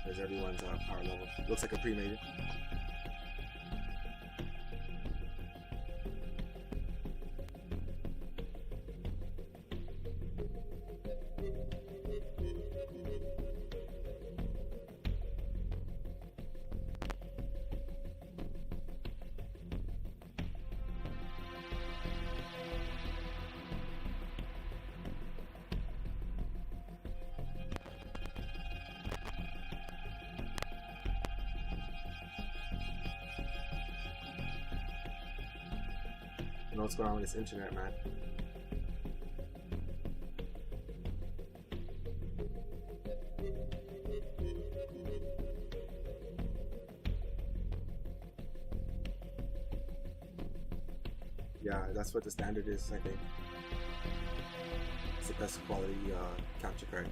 There's everyone's power level. Looks like a pre-major. You know what's going on with this internet, man? Yeah, that's what the standard is, I think. It's the best quality capture card.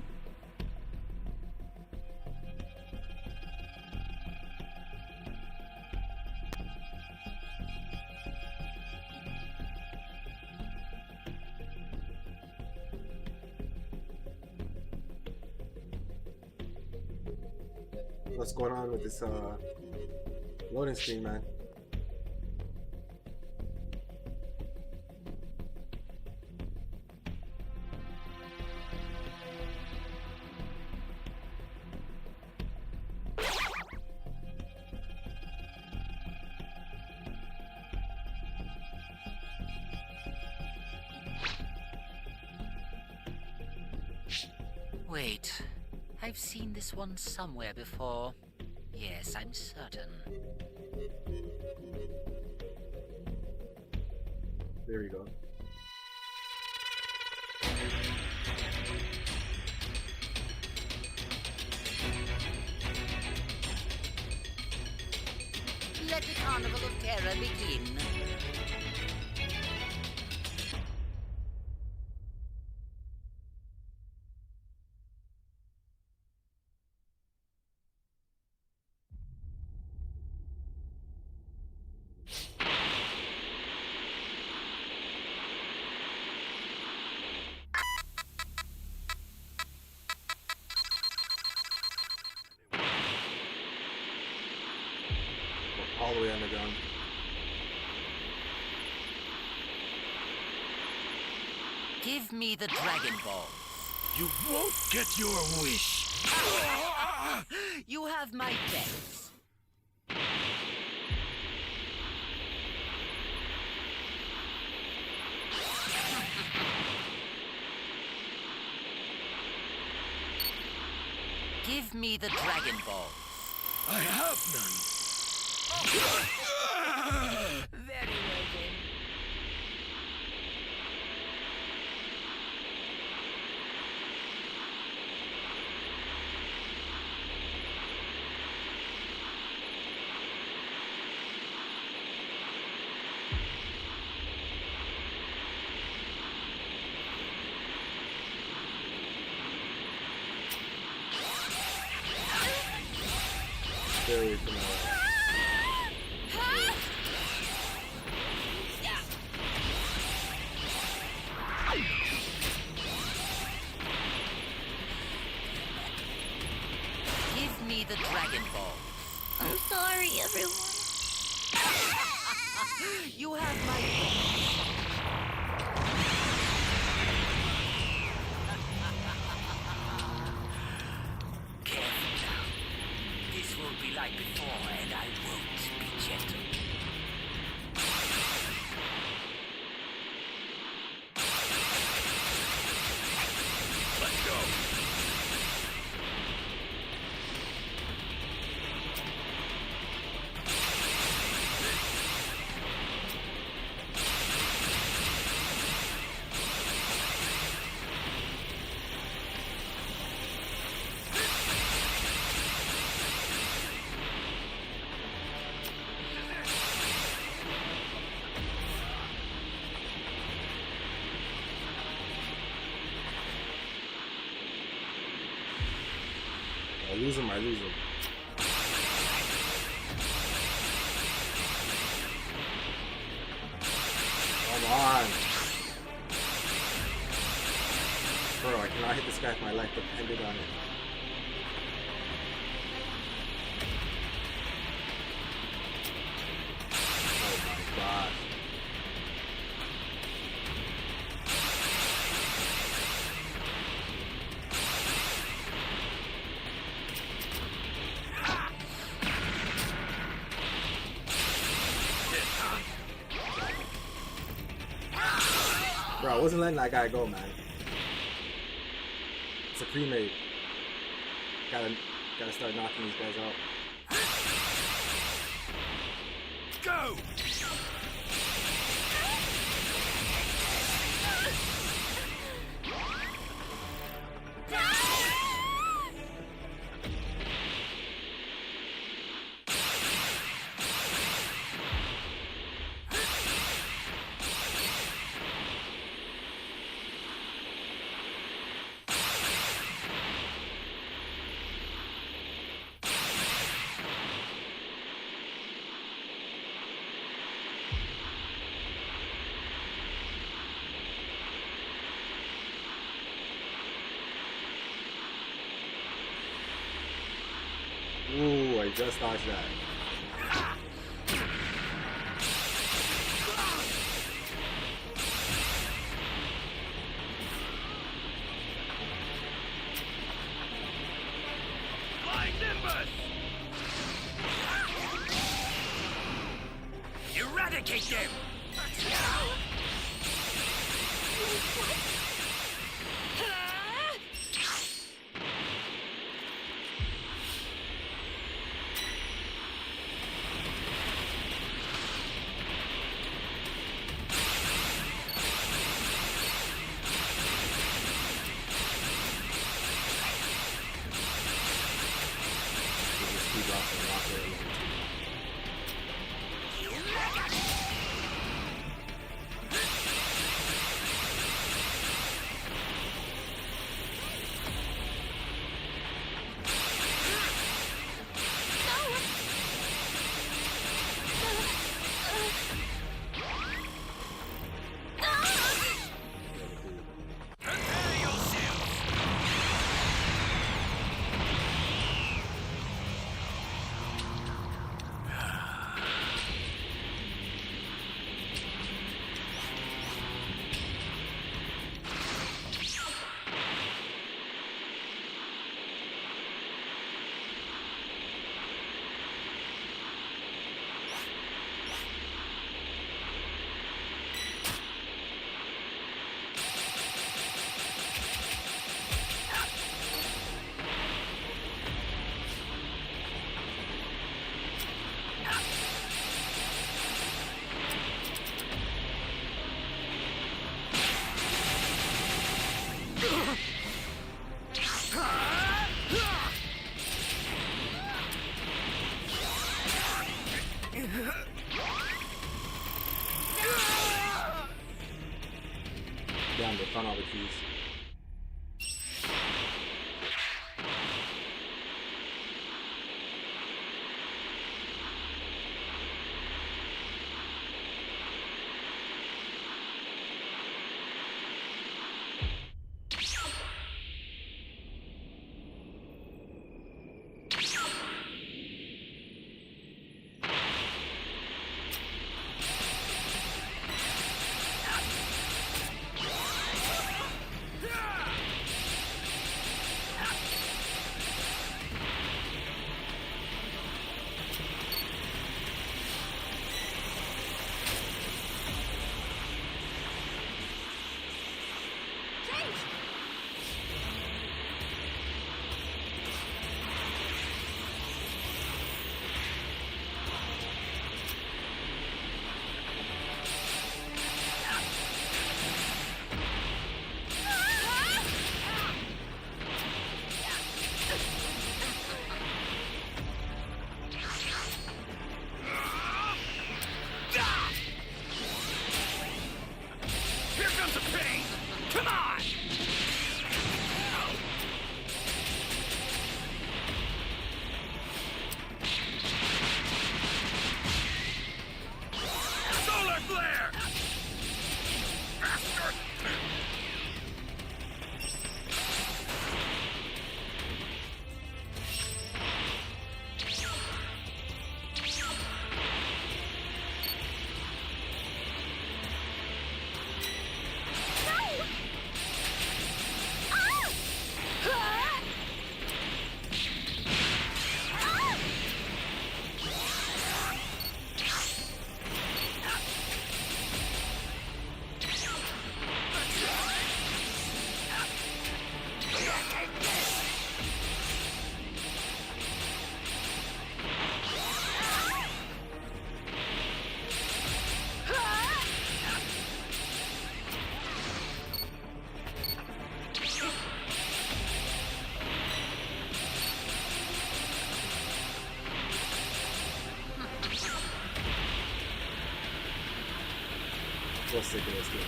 What's going on with this loading screen, man? Wait, I've seen this one somewhere before. Yes, I'm certain. There we go. Let the Carnival of Terror begin. All the way underground. Give me the Dragon Ball. You won't get your wish. You have my thanks. Give me the Dragon Ball. I have none. Very well then. Stay away from that. Give me the Dragon Ball. I'm sorry, everyone. You have my thanks. Careful now. This will be like before, and I won't be gentle. Let's go. I lose him, I lose him. Come on. Bro, I cannot hit this guy if my life depended on it. Oh my god. Bro, I wasn't letting that guy go, man. It's a pre-made. Gotta start knocking these guys out. Go! Ooh, I just dodged that. Flying Nimbus! Eradicate them! Speed rocks and rock there alone. Damn, they found all the keys. So sick of this game.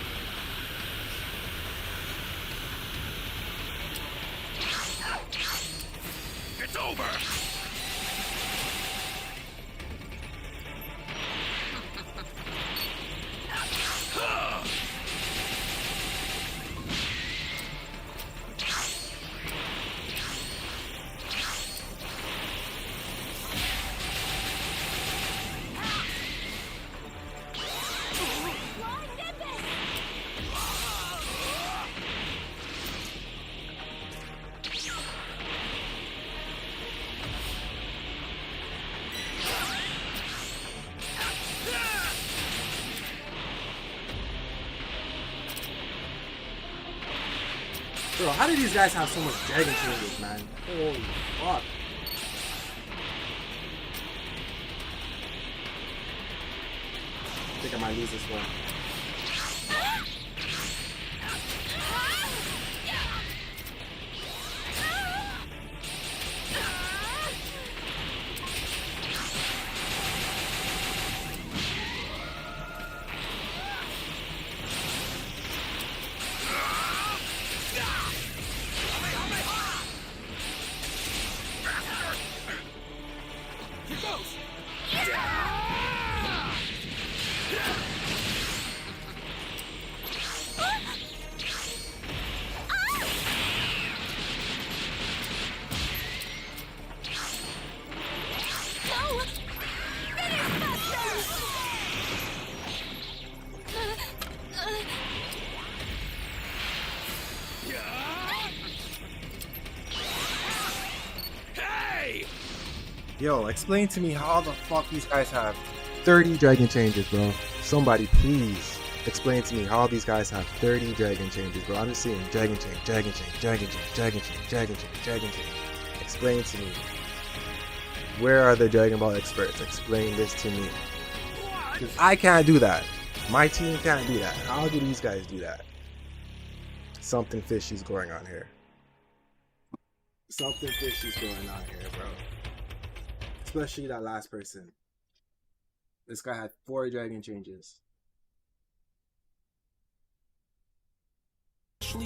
It's over! Bro, how do these guys have so much dragon changes, man? Holy fuck. I think I might lose this one. Yo, explain to me how the fuck these guys have 30 dragon changes, bro. Somebody please explain to me how these guys have 30 dragon changes, bro. I'm just seeing dragon change, dragon change, dragon change, dragon change, dragon change, dragon change. Explain to me. Where are the Dragon Ball experts? Explain this to me. Because I can't do that. My team can't do that. How do these guys do that? Something fishy's going on here. Something fishy's going on here, bro. Especially that last person. This guy had 4 dragon changes.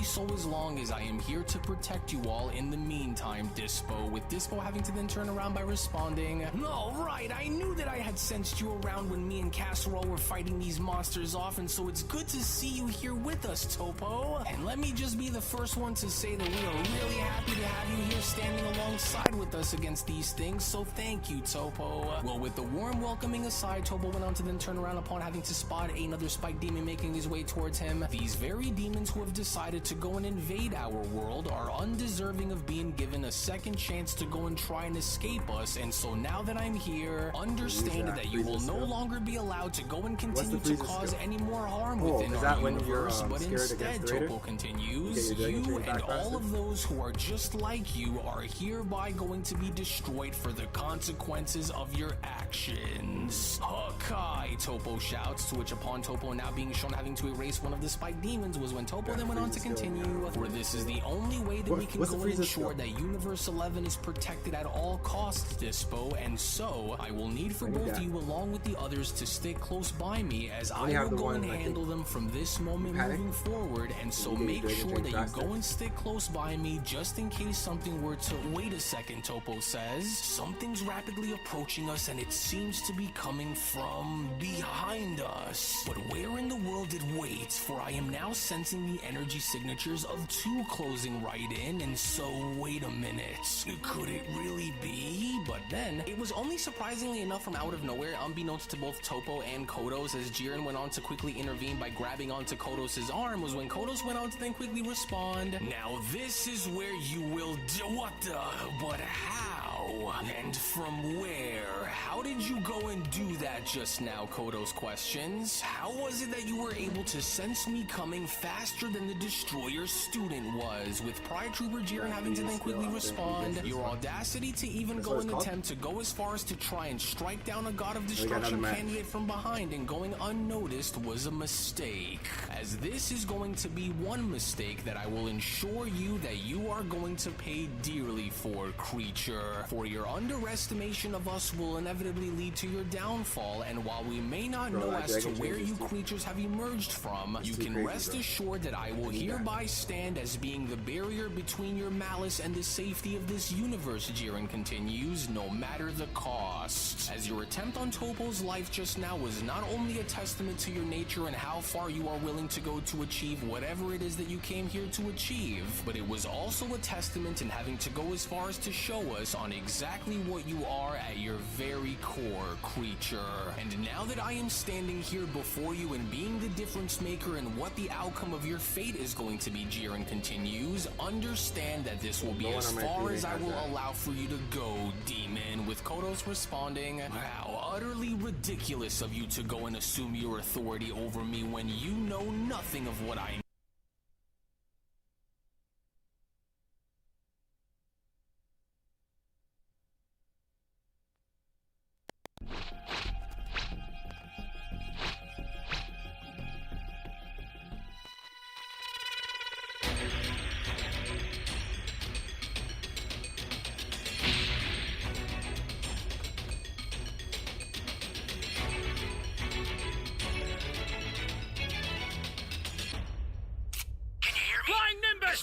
So as long as I am here to protect you all in the meantime, Dispo, with Dispo having to then turn around by responding, "All right, I knew that I had sensed you around when me and Casserole were fighting these monsters off, and so it's good to see you here with us, Topo. And let me just be the first one to say that we are really happy to have you here standing alongside with us against these things, so thank you, Topo." Well, with the warm welcoming aside, Topo went on to then turn around upon having to spot another spike demon making his way towards him. These very demons who have decided to go and invade our world are undeserving of being given a second chance to go and try and escape us, and so now that I'm here, understand that you will no longer be allowed to go and continue to cause any more harm within our universe, but instead, Topo continues, you and all of those who are just like you are hereby going to be destroyed for the consequences of your actions. Hakai, Topo shouts, to which upon Topo now being shown having to erase one of the spike demons was when Topo then went on to continue, for this is the only way that we can go and ensure that Universe 11 is protected at all costs, Dispo, and so I will need for both you along with the others to stick close by me as I will go and handle them from this moment moving forward, and so make sure that you go and stick close by me just in case something were to— Wait a second, Topo says. Something's rapidly approaching us and it seems to be coming from behind us. But where in the world it waits, for I am now sensing the energy signatures of 2 closing right in, and so wait a minute. Could it really be? But then, it was only surprisingly enough from out of nowhere, unbeknownst to both Topo and Kodos, as Jiren went on to quickly intervene by grabbing onto Kodos' arm, was when Kodos went on to then quickly respond, "Now this is where you will do— What the— But how? And from where? How did you go and do that just now?" Kodos questions. "How was it that you were able to sense me coming faster than the Destroyer student was?" With Pride Trooper Jiren having to then quickly respond, "Your audacity to even go and attempt to go as far as to try and strike down a God of Destruction candidate from behind and going unnoticed was a mistake. As this is going to be one mistake that I will ensure you that you are going to pay dearly for, creature. For your underestimation of us will inevitably lead to your downfall, and while we may not know as to where you creatures have emerged from, you can rest assured that I will hereby stand as being the barrier between your malice and the safety of this universe," Jiren continues, "no matter the cost. As your attempt on Topo's life just now was not only a testament to your nature and how far you are willing to go to achieve whatever it is that you came here to achieve, but it was also a testament in having to go as far as to show us on exactly what you are at your very core, creature. And now that I am standing here before you and being the difference maker in what the outcome of your fate is going to be," Jiren continues, "understand that this will be as far as I will allow for you to go, demon," with Kodos responding, "How utterly ridiculous of you to go and assume your authority over me when you know nothing of what I—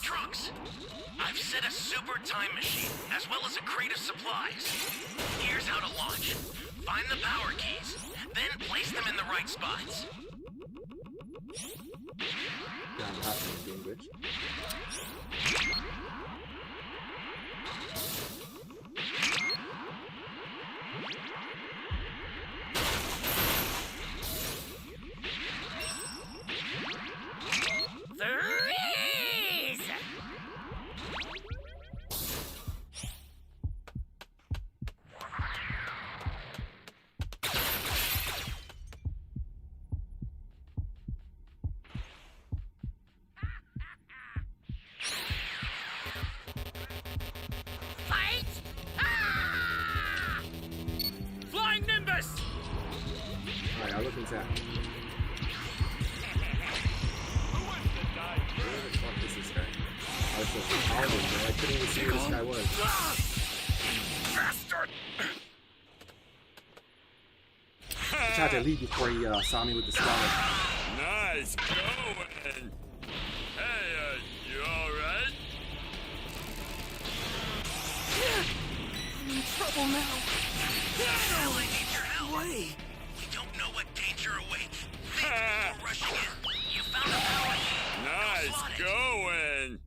Trunks. I've set a super time machine, as well as a crate of supplies. Here's how to launch. Find the power keys, then place them in the right spots. Yeah, I'm happy with being rich. Alright, I'll look inside. Where the fuck is this guy? I was so powerful, man. I couldn't even see who this guy was. Bastard! He tried to leave before he saw me with the skeleton. Nice going. Hey, you alright? I'm in trouble now. Hell, I need your help. We don't know what danger awaits. Think before rushing in. You found a power key. Nice Slot it. going.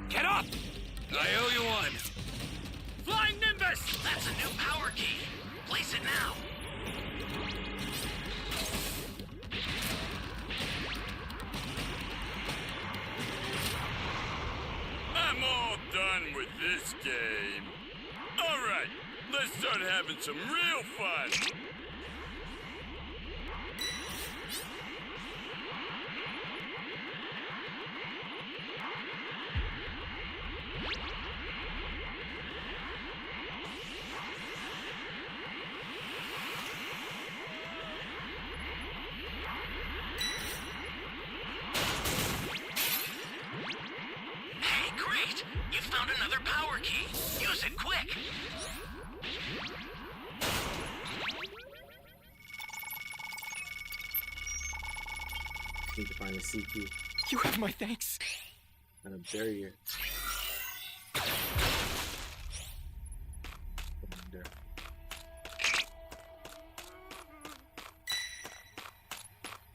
Get up! I owe you one. Flying Nimbus! That's a new power key. Place it now. I'm all done with this game. Alright, let's start having some real fun. Hey, great! You found another power key. Use it quick. Need to find the C key. You have my thanks. And a barrier. There.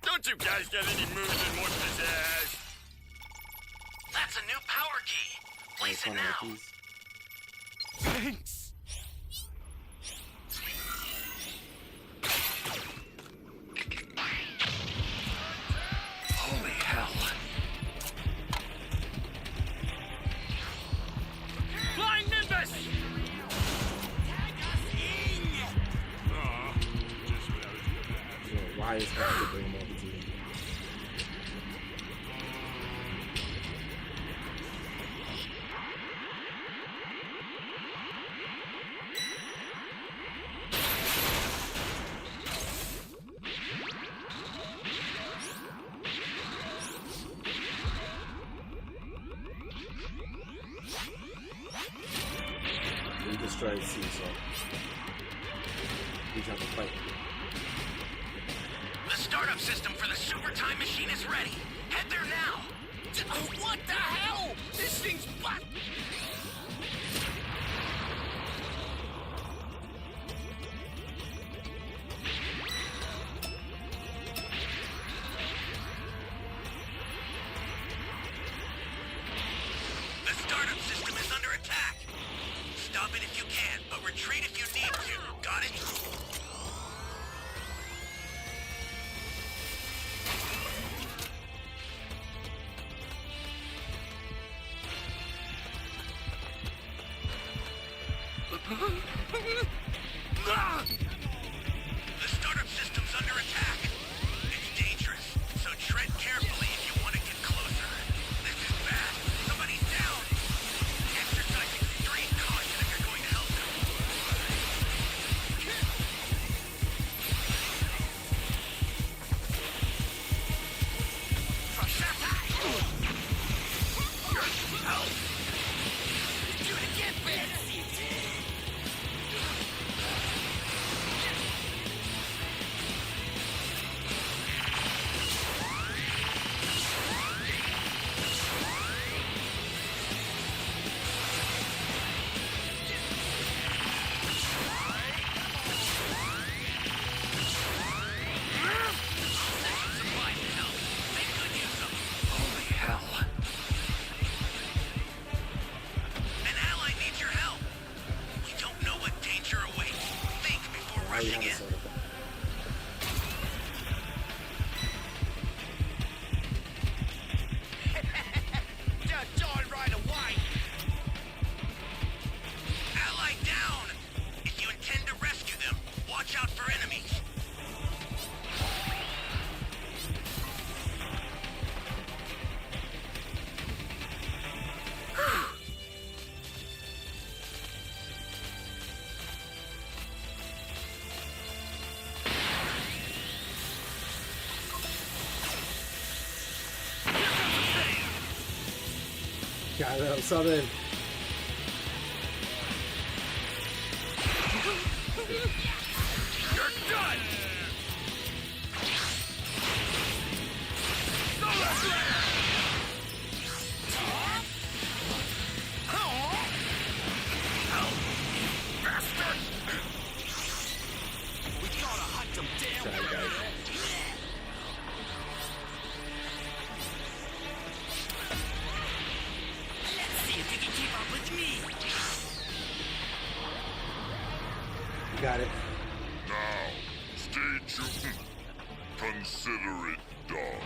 Don't you guys got any moves and more pizzazz? That's a new power key. Place it Find all now. the keys. Thanks. Holy hell. Flying Nimbus! Aw, just what I was gonna ask. You know, why is that to bring him over to you? We destroyed C, so we have to fight. The startup system for the super time machine is ready. Head there now. What the hell? This thing's black. The startup system is under attack. Stop it if you can, but retreat if you need to. Got it? The startup system's under attack. It's dangerous, so tread carefully if you want to get closer. This is bad. Somebody's down. Exercise extreme caution if you're going to help them. Do it again, bitch! Holy hell. An ally needs your help. We don't know what danger awaits. Think before Why you rushing have a in. soda? Join right away. Ally down. If you intend to rescue them, watch out for enemies. Got it, Southern. You're done! Try, guys. You got it. Now, stay tuned. Consider it done.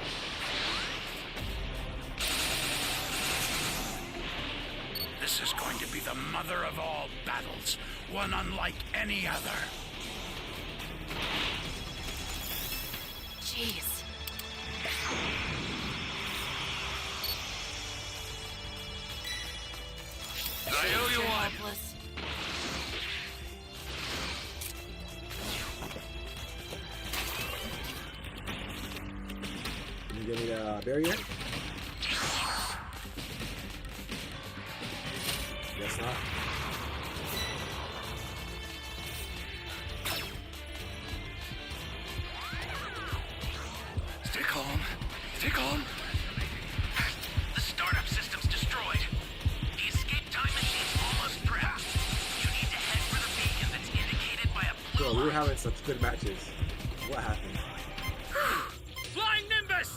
This is going to be the mother of all battles, one unlike any other. Jeez. I owe you one. Hopeless. Can you give me the barrier? Guess not. Stay calm. Stay calm. The startup system's destroyed. The escape time machine's almost prepped. You need to head for the beacon that's indicated by a blue Bro, we were line. having such good matches. What happened? Flying Nimbus!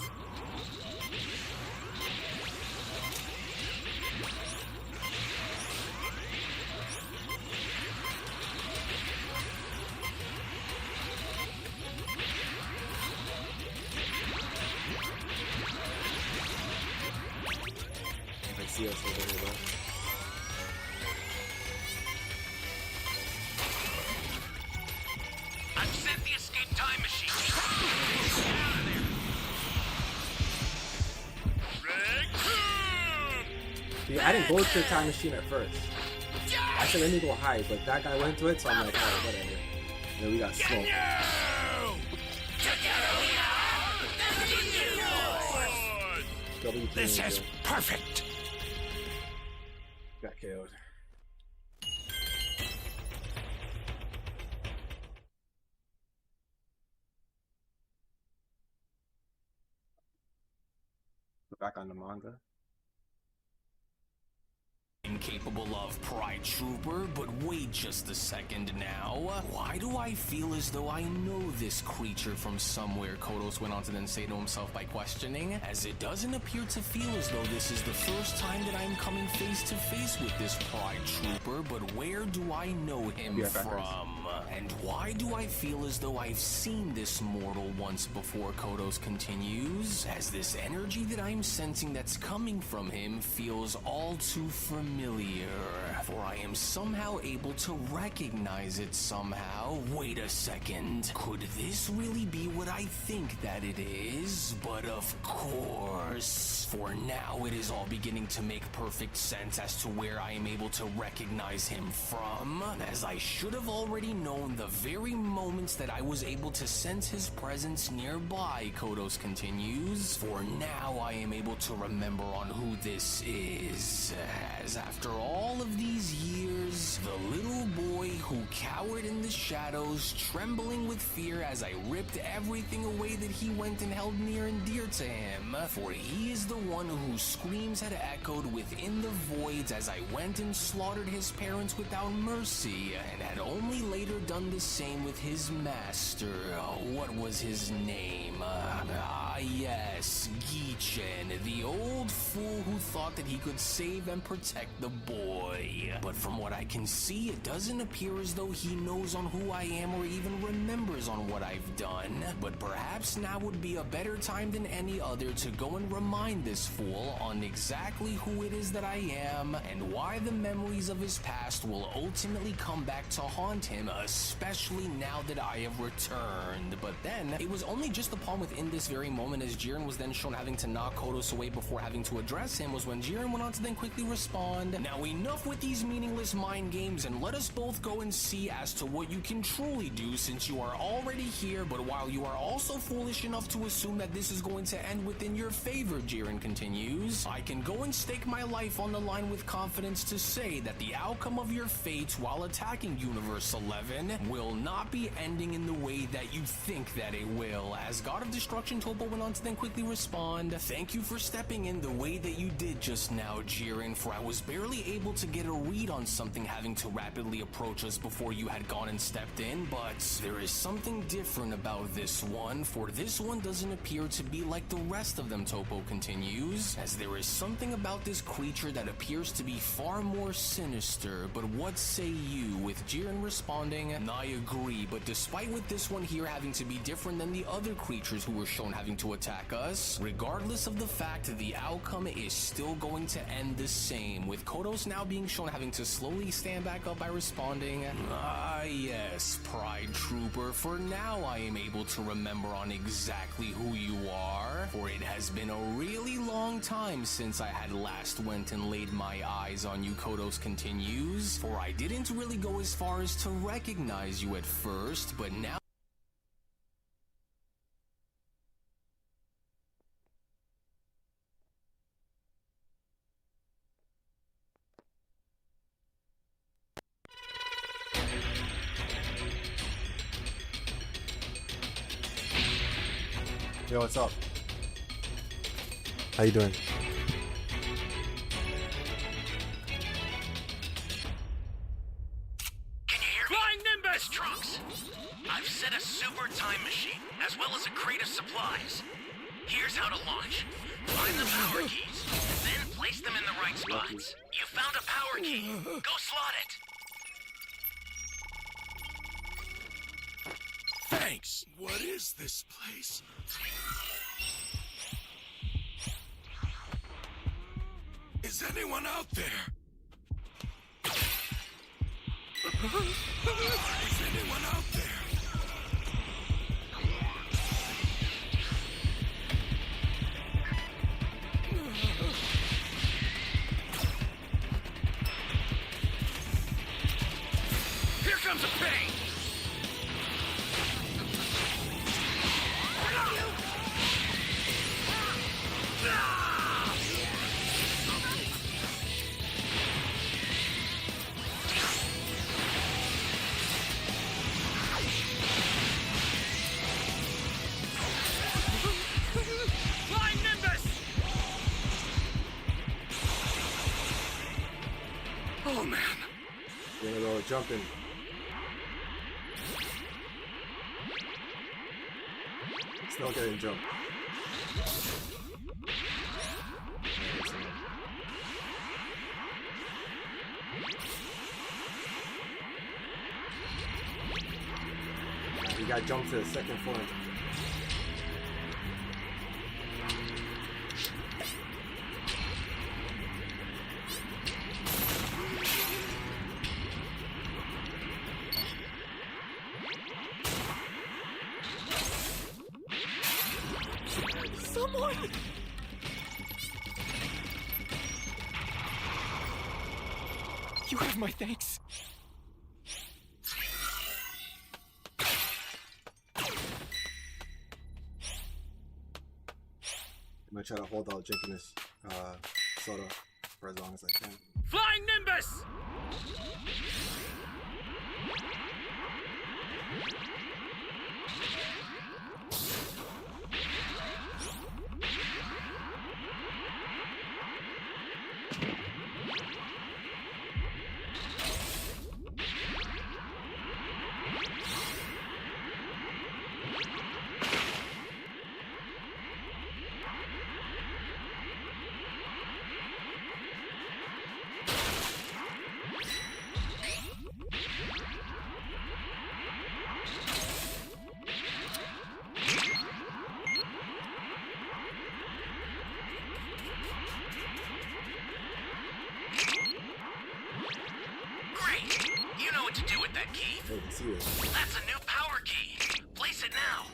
I see us over here, bro. I've sent the escape time machine. See, I didn't go to the time machine at first. I said let me go hide, but that guy went to it, so I'm like, alright, whatever. And then we got smoked. This is perfect. Got KO'd. Back on the manga. Incapable of, Pride Trooper, but wait just a second now. Why do I feel as though I know this creature from somewhere? Kodos went on to then say to himself by questioning, as it doesn't appear to feel as though this is the first time that I'm coming face to face with this Pride Trooper, but where do I know him Yeah, back from? And why do I feel as though I've seen this mortal once before? Kodos continues, as this energy that I'm sensing that's coming from him feels all too familiar, for I am somehow able to recognize it somehow. Wait a second, could this really be what I think that it is? But of course, for now it is all beginning to make perfect sense as to where I am able to recognize him from, as I should have already known the very moments that I was able to sense his presence nearby. Kodos continues, for now I am able to remember on who this is, as after all of these years, the little boy who cowered in the shadows, trembling with fear as I ripped everything away that he went and held near and dear to him, for he is the one whose screams had echoed within the voids as I went and slaughtered his parents without mercy, and had only later done the same with his master. What was his name? Yes, Gichen, the old fool who thought that he could save and protect the boy. But from what I can see, it doesn't appear as though he knows on who I am or even remembers on what I've done. But perhaps now would be a better time than any other to go and remind this fool on exactly who it is that I am and why the memories of his past will ultimately come back to haunt him especially now that I have returned. But then, it was only just upon within this very moment as Jiren was then shown having to knock Kodos away before having to address him was when Jiren went on to then quickly respond, "Now enough with these meaningless mind games and let us both go and see as to what you can truly do since you are already here, but while you are also foolish enough to assume that this is going to end within your favor," Jiren continues, "I can go and stake my life on the line with confidence to say that the outcome of your fate while attacking Universe 11 will not be ending in the way that you think that it will." As God of Destruction, Toppo went on to then quickly respond, "Thank you for stepping in the way that you did just now, Jiren, for I was barely able to get a read on something having to rapidly approach us before you had gone and stepped in, but there is something different about this one, for this one doesn't appear to be like the rest of them," Toppo continues, "as there is something about this creature that appears to be far more sinister, but what say you?" With Jiren responding, "I agree, but despite with this one here having to be different than the other creatures who were shown having to attack us, regardless of the fact, the outcome is still going to end the same," with Kodos now being shown having to slowly stand back up by responding, "Ah yes, Pride Trooper, for now I am able to remember on exactly who you are, for it has been a really long time since I had last went and laid my eyes on you," Kodos continues, "for I didn't really go as far as to recognize you at first, but now Yo, what's up? How you doing? Can you hear me? Flying Nimbus! Trunks! I've set a super time machine, as well as a crate of supplies. Here's how to launch. Find the power keys, then place them in the right spots. You found a power key. Go slot it. Thanks. What is this place? Is anyone out there? Is anyone out there? Here comes a pain! Flying Nimbus! Oh man. You're gonna go jumping. Still getting jumped. You got jumped to the second floor. Someone! You have my thanks. I'm gonna try to hold out drinking this soda for as long as I can. Flying Nimbus! That's a new power key. Place it now.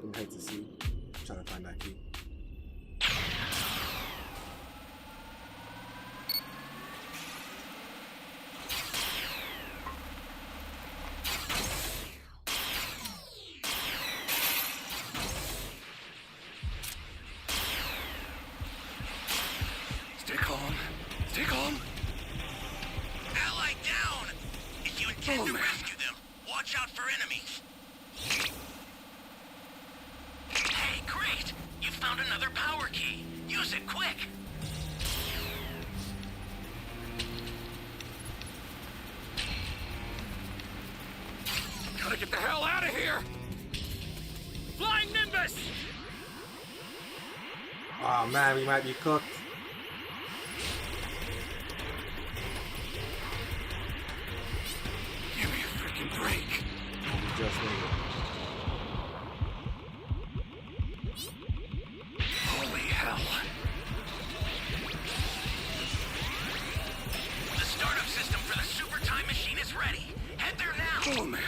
I'm head to see. Trying to find that key. Stay calm. Stay calm. Ally down! If you intend to rescue them, watch out for enemies. Hey, great! You found another power key. Use it quick. Gotta get the hell out of here! Flying Nimbus! Oh man, we might be cooked. Give me a freaking break. We just made it. Holy hell. The startup system for the super time machine is ready. Head there now. Oh man.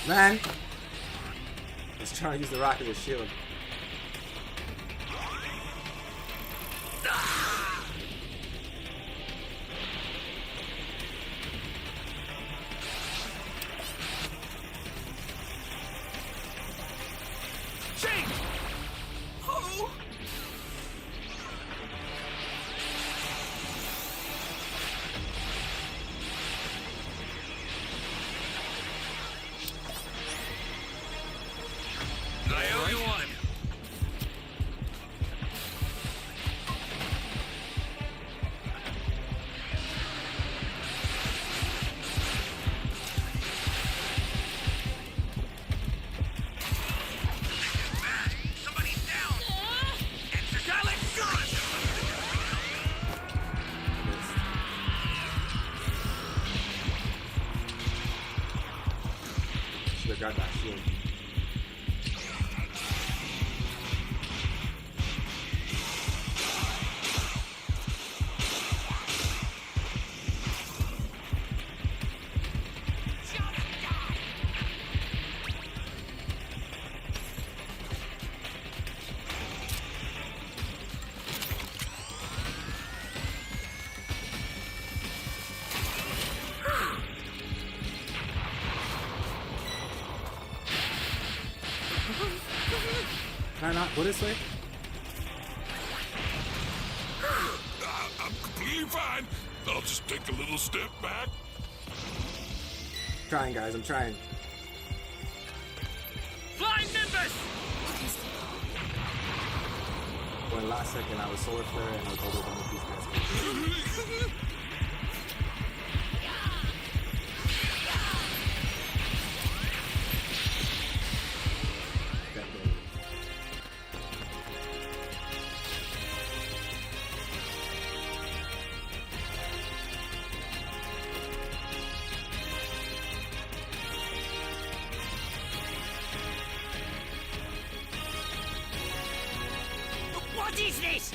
Man! He's trying to use the rocket as a shield. I owe you one. Somebody's down. Interstellar gun. Should have got that shield. Can I not go this way? I'm completely fine. I'll just take a little step back. I'm trying, guys, I'm trying. Flying Nimbus! For the last second, I was Solar Flare and I was over One Piece guys. What is this?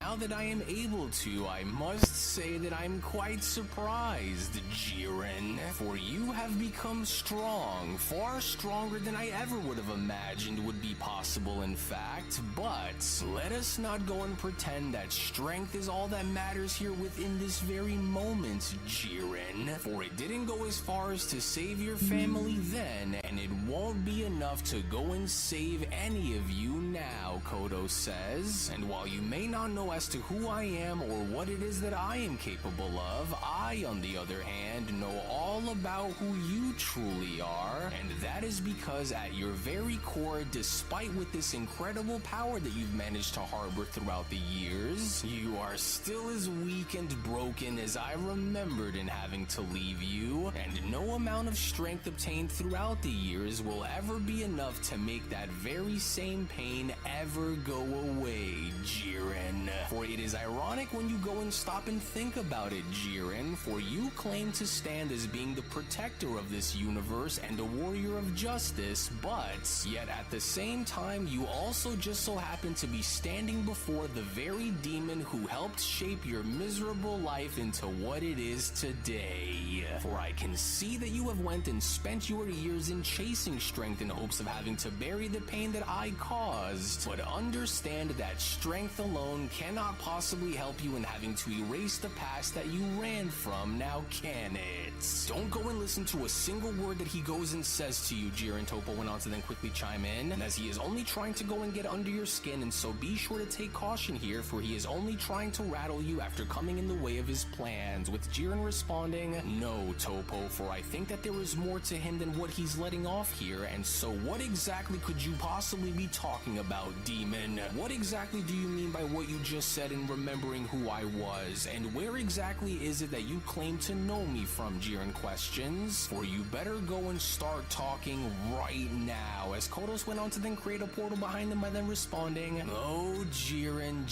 Now that I am able to, I must say that I'm quite surprised, Jiren. For you have become strong, far stronger than I ever would have imagined would be possible, in fact. But let us not go and pretend that strength is all that matters here within this very moment, Jiren. For it didn't go as far as to save your family then, and it won't be enough to go and save any of you now, Kodo says. And while you may not know as to who I am or what it is that I am capable of, I, on the other hand, know all about who you truly are, and that is because at your very core, despite with this incredible power that you've managed to harbor throughout the years, you are still as weak and broken as I remembered in having to leave you, and no amount of strength obtained throughout the years will ever be enough to make that very same pain ever go away, Jiren. For it is ironic when you go and stop and think about it, Jiren, for you claim to stand as being the protector of this universe and a warrior of justice, but yet at the same time you also just so happen to be standing before the very demon who helped shape your miserable life into what it is today. For I can see that you have went and spent your years in chasing strength in hopes of having to bury the pain that I caused, but understand that strength alone cannot possibly help you in having to erase the past that you ran from, now can it? Don't go and listen to a single word that he goes and says to you, Jiren, Toppo went on to then quickly chime in, as he is only trying to go and get under your skin, and so be sure to take caution here, for he is only trying to rattle you after coming in the way of his plans, with Jiren responding, no, Toppo, for I think that there is more to him than what he's letting off here, and so what exactly could you possibly be talking about, demon? What exactly do you mean by what you just said in remembering who I was, and where exactly is it that you claim to know me from, Jiren questions? For you better go and start talking right now, as Kodos went on to then create a portal behind him by then responding, oh, Jiren,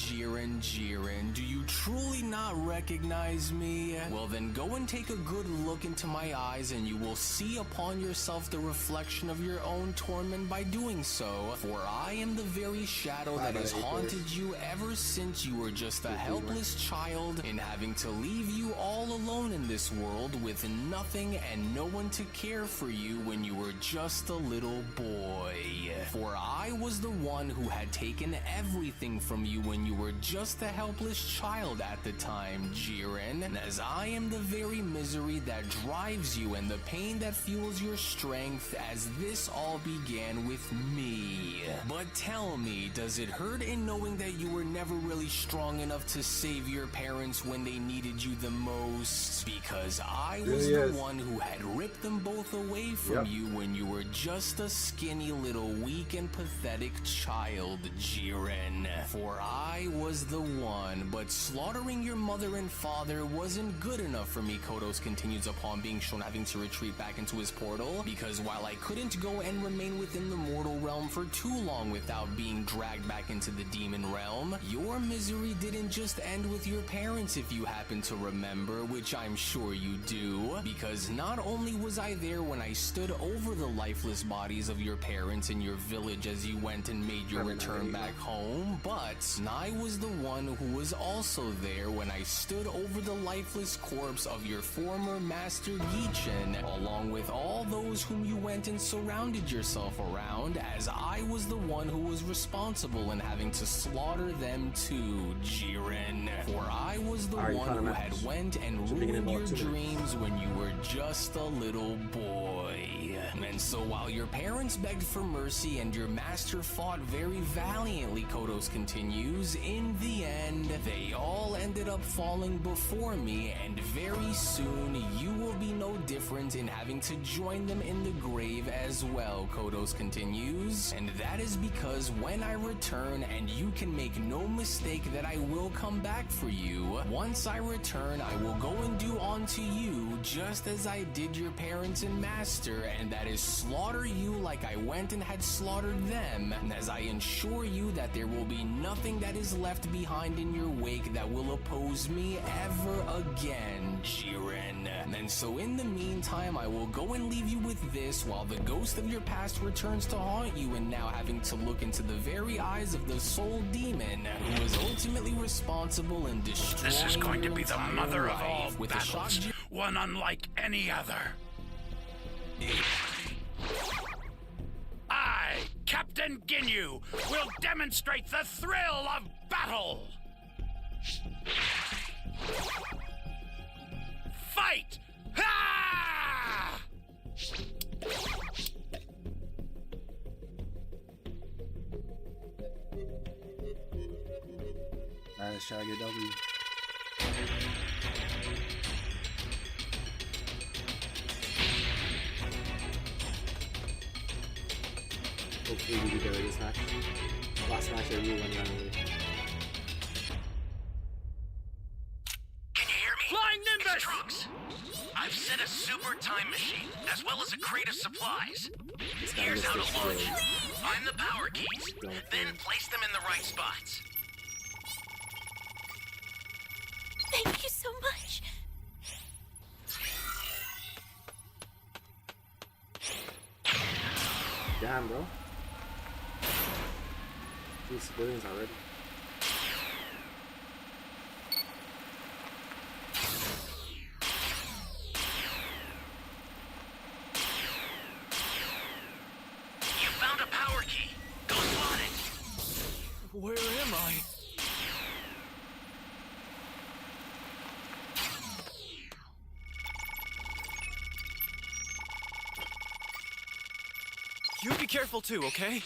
do you truly not recognize me? Well then go and take a good look into my eyes and you will see upon yourself the reflection of your own torment by doing so, for I am the very shadow that has haunted you ever since you were just a helpless child in having to leave you all alone in this world with nothing and no one to care for you when you were just a little boy. For I was the one who had taken everything from you when you were just a helpless child at the time, Jiren, and as I am the very misery that drives you and the pain that fuels your strength, as this all began with me. But tell me, does it hurt in knowing that you were never really strong enough to save your parents when they needed you the most? Because I was the one who had ripped them both away from you when you were just a skinny little weak and pathetic child, Jiren. For I was the one, but slaughtering your mother and father wasn't good enough for me, Kodos continues upon being shown having to retreat back into his portal, because while I couldn't go and remain within the mortal realm for too long without being dragged back into the demon realm, your misery didn't just end with your parents, if you happen to remember, which I'm sure you do, because not only was I there when I stood over the lifeless bodies of your parents in your village as you went and made your return back home, but I was the one who was also there when I stood over the lifeless corpse of your former master Gichin, along with all those whom you went and surrounded yourself around, as I was the one who was responsible in having to slaughter them too, Jiren. For I was the one who had went and ruined your dreams when you were just a little boy. And so while your parents begged for mercy and your master fought very valiantly, Kodos continues, in the end, they all ended up falling before me, and very soon you will be no different in having to join them in the grave as well, Kodos continues. And that is because when I return, and you can make no mistake that I will come back for you, once I return, I will go and do unto you just as I did your parents and master, and that is slaughter you like I went and had slaughtered them, and as I ensure you that there will be nothing that is left behind in your wake that will oppose me ever again, Jiren. And so in the meantime, I will go and leave you with this while the ghost of your past returns to haunt you, and now having to look into the very eyes of the soul demon who was ultimately responsible in destroying This is going to your be the entire mother of all life. With the shock battles, one unlike any other. I, Captain Ginyu, will demonstrate the thrill of battle! Fight! Ha! Alright, Shaggy W. Hopefully we do better this match. Last match I really went randomly. Can you hear me? Flying Nimbus! It's Trunks. I've set a super time machine, as well as a crate of supplies. Here's how to launch. Find the power keys, then place them in the right spots. Thank you so much. Damn, bro. 2 civilians already. You found a power key. Go slot it. Where am I? You be careful too, okay?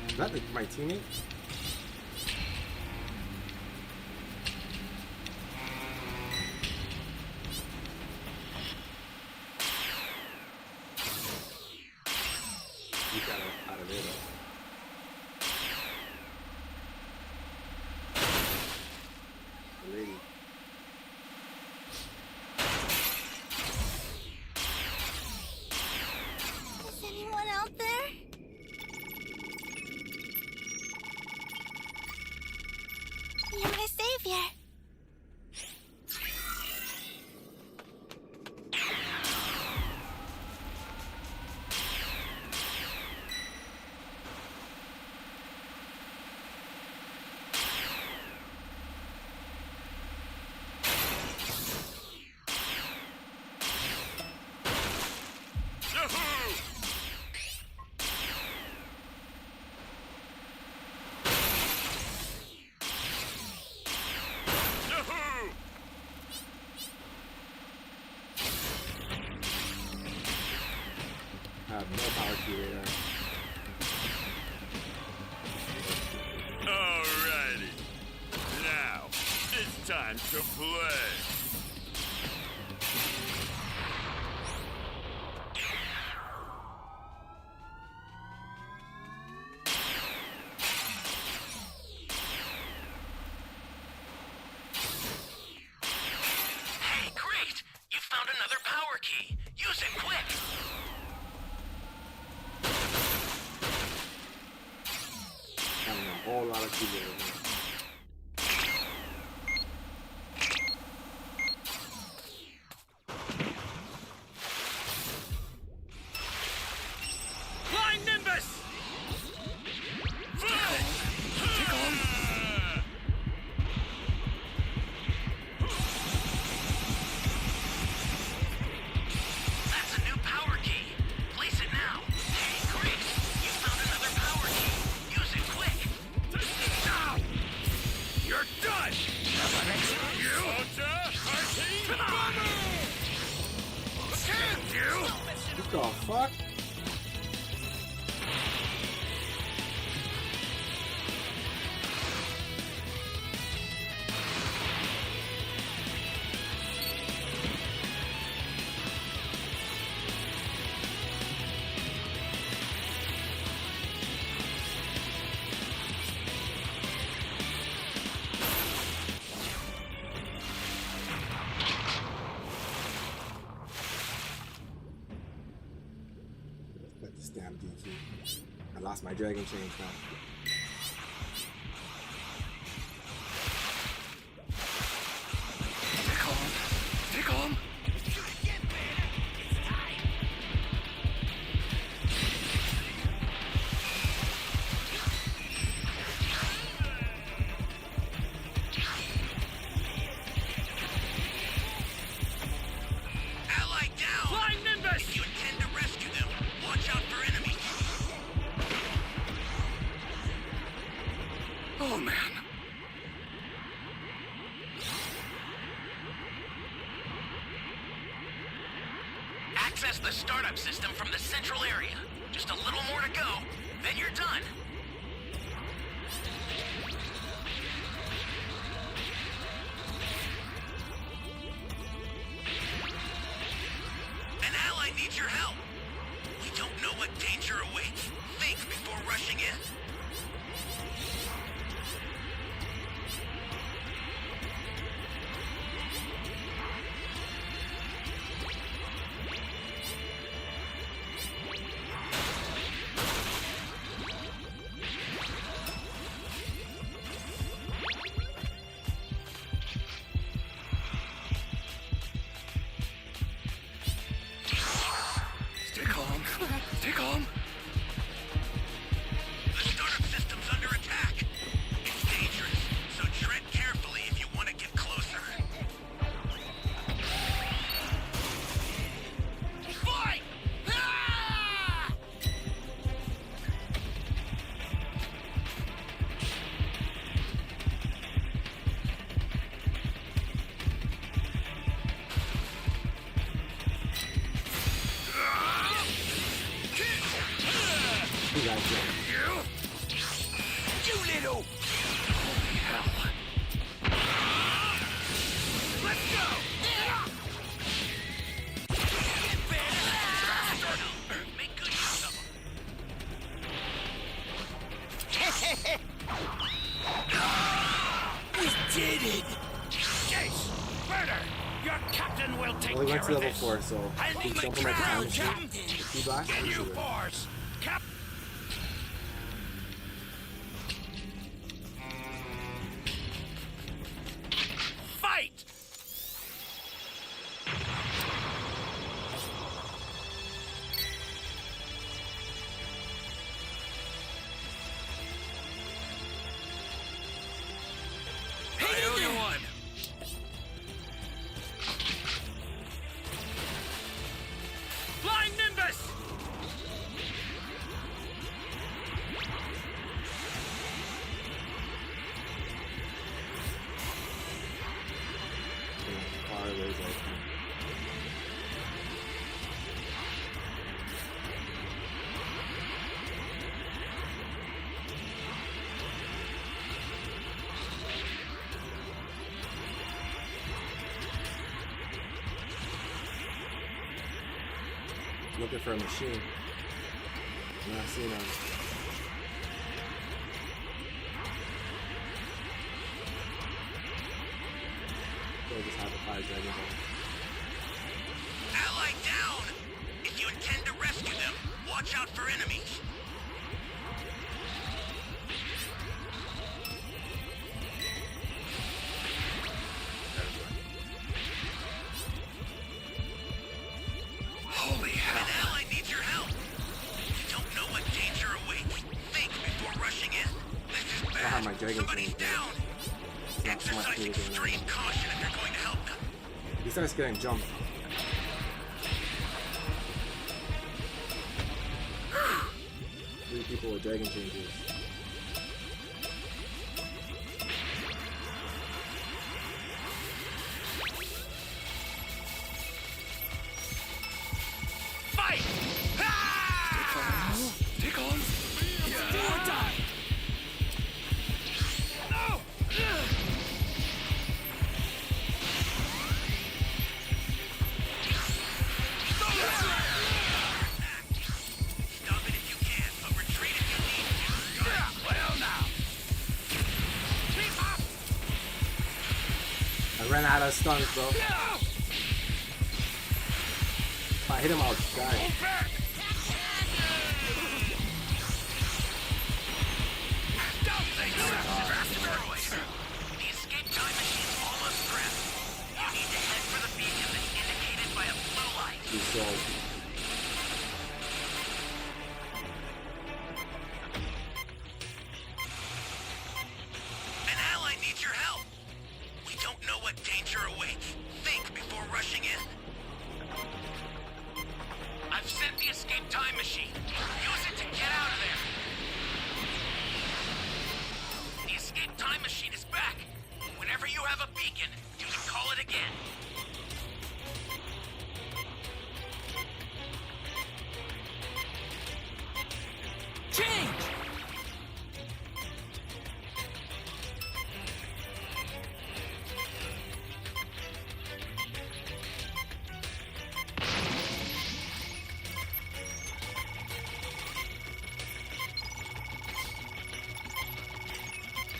Is that like my teammate? You got out of there though. The lady. Is anyone out there? You're my savior. Yahoo! Yahoo! I have no power key radar. Alrighty. Now, it's time to play. Hey, great! You found another power key. Use it quick. Having a whole lot of key radar. The fuck? Let this damn DQ. I lost my dragon chains now. Stay calm. Stay calm. Ally down! Flying Nimbus! If you intend to rescue them, watch out for enemies. Oh man. Access the startup system from the central area. Just a little more to go, then you're done. An ally needs your help. We don't know what danger awaits. Think before rushing in. Stay calm. Stay calm. The startup system's under attack. It's dangerous, so tread carefully if you want to get closer. Fight! Ah! You guys go. You little! Let's go! Make good use of them. We did it! Chase! Murder! Your captain will take Well, he care went to of level this. 4, so I he need my jump from like the time crown, machine. Captain! The key blast. Get or you shoot it? force! Cap... Fight! I owe you one. Flying Nimbus! Far away as I can. Looking for a machine. I'm not seeing them. They just have the fire dragon ball. Ally down! If you intend to rescue them, watch out for enemies. Holy hell. An ally needs your help. You don't know what danger awaits. Think before rushing in. This is I don't have my bad. dragon Somebody's chain, bro. down. It's not so much Exercise for me to do now. extreme caution if you're going to help them. He starts getting jumped. Three people with dragon changes. Fight! ran out of stuns, bro. If I hit him, I'll die. The escape time machine's almost prepped. You need to head for the beacon that's indicated by a blue light. An ally needs your help. We don't know what danger awaits. Think before rushing in. I've sent the escape time machine. Use it to get out of there. The escape time machine is back. Whenever you have a beacon, you can call it again. Change!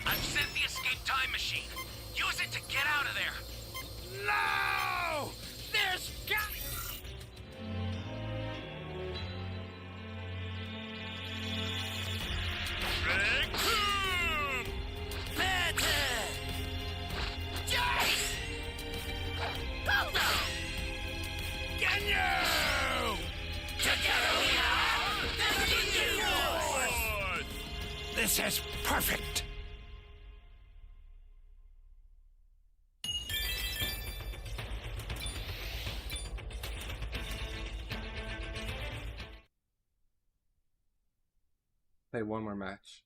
I've sent the escape time machine. Use it to get out of there. No! There's got... Better! Yes! Hold on! Can you? Together we are the Unicorns! This is perfect! Play one more match.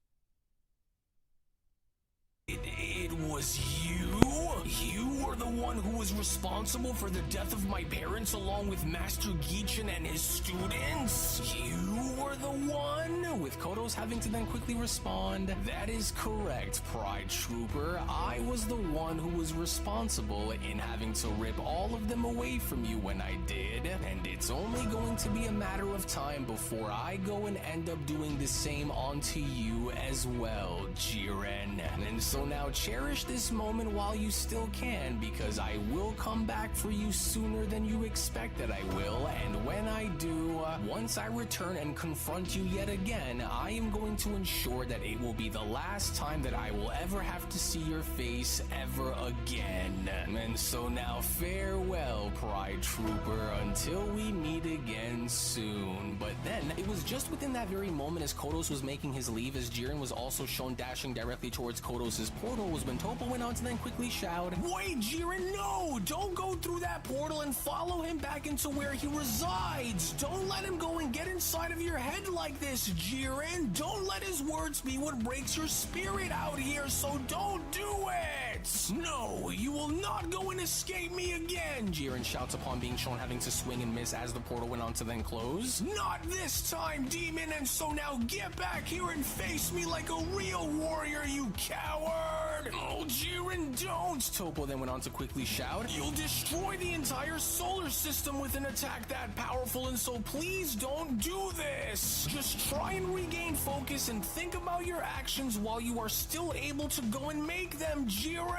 It was you? You were the one who was responsible for the death of my parents along with Master Geichin and his students? You were the one? With Kodos having to then quickly respond, that is correct, Pride Trooper. I was the one who was responsible in having to rip all of them away from you when I did, and it's only going to be a matter of time before I go and end up doing the same onto you as well, Jiren. And so now cherish this moment while you still can, because I will come back for you sooner than you expect that I will, and when I do, once I return and confront you yet again, I am going to ensure that it will be the last time that I will ever have to see your face ever again. And so now farewell, Pride Trooper, until we meet again soon. But then, it was just within that very moment as Kodos was making his leave, as Jiren was also shown dashing directly towards Kodos' portal, was when Toppo went on to then quickly shout, "Wait, Jiren, no! Don't go through that portal and follow him back into where he resides! Don't let him go and get inside of your head like this, Jiren! Don't let his words be what breaks your spirit out here, so don't do it! No, you will not go and escape me again!" Jiren shouts upon being shown having to swing and miss as the portal went on to then close. "Not this time, demon, and so now get back here and face me like a real warrior, you coward!" "Oh, Jiren, don't!" Toppo then went on to quickly shout. "You'll destroy the entire solar system with an attack that powerful, and so please don't do this! Just try and regain focus and think about your actions while you are still able to go and make them, Jiren!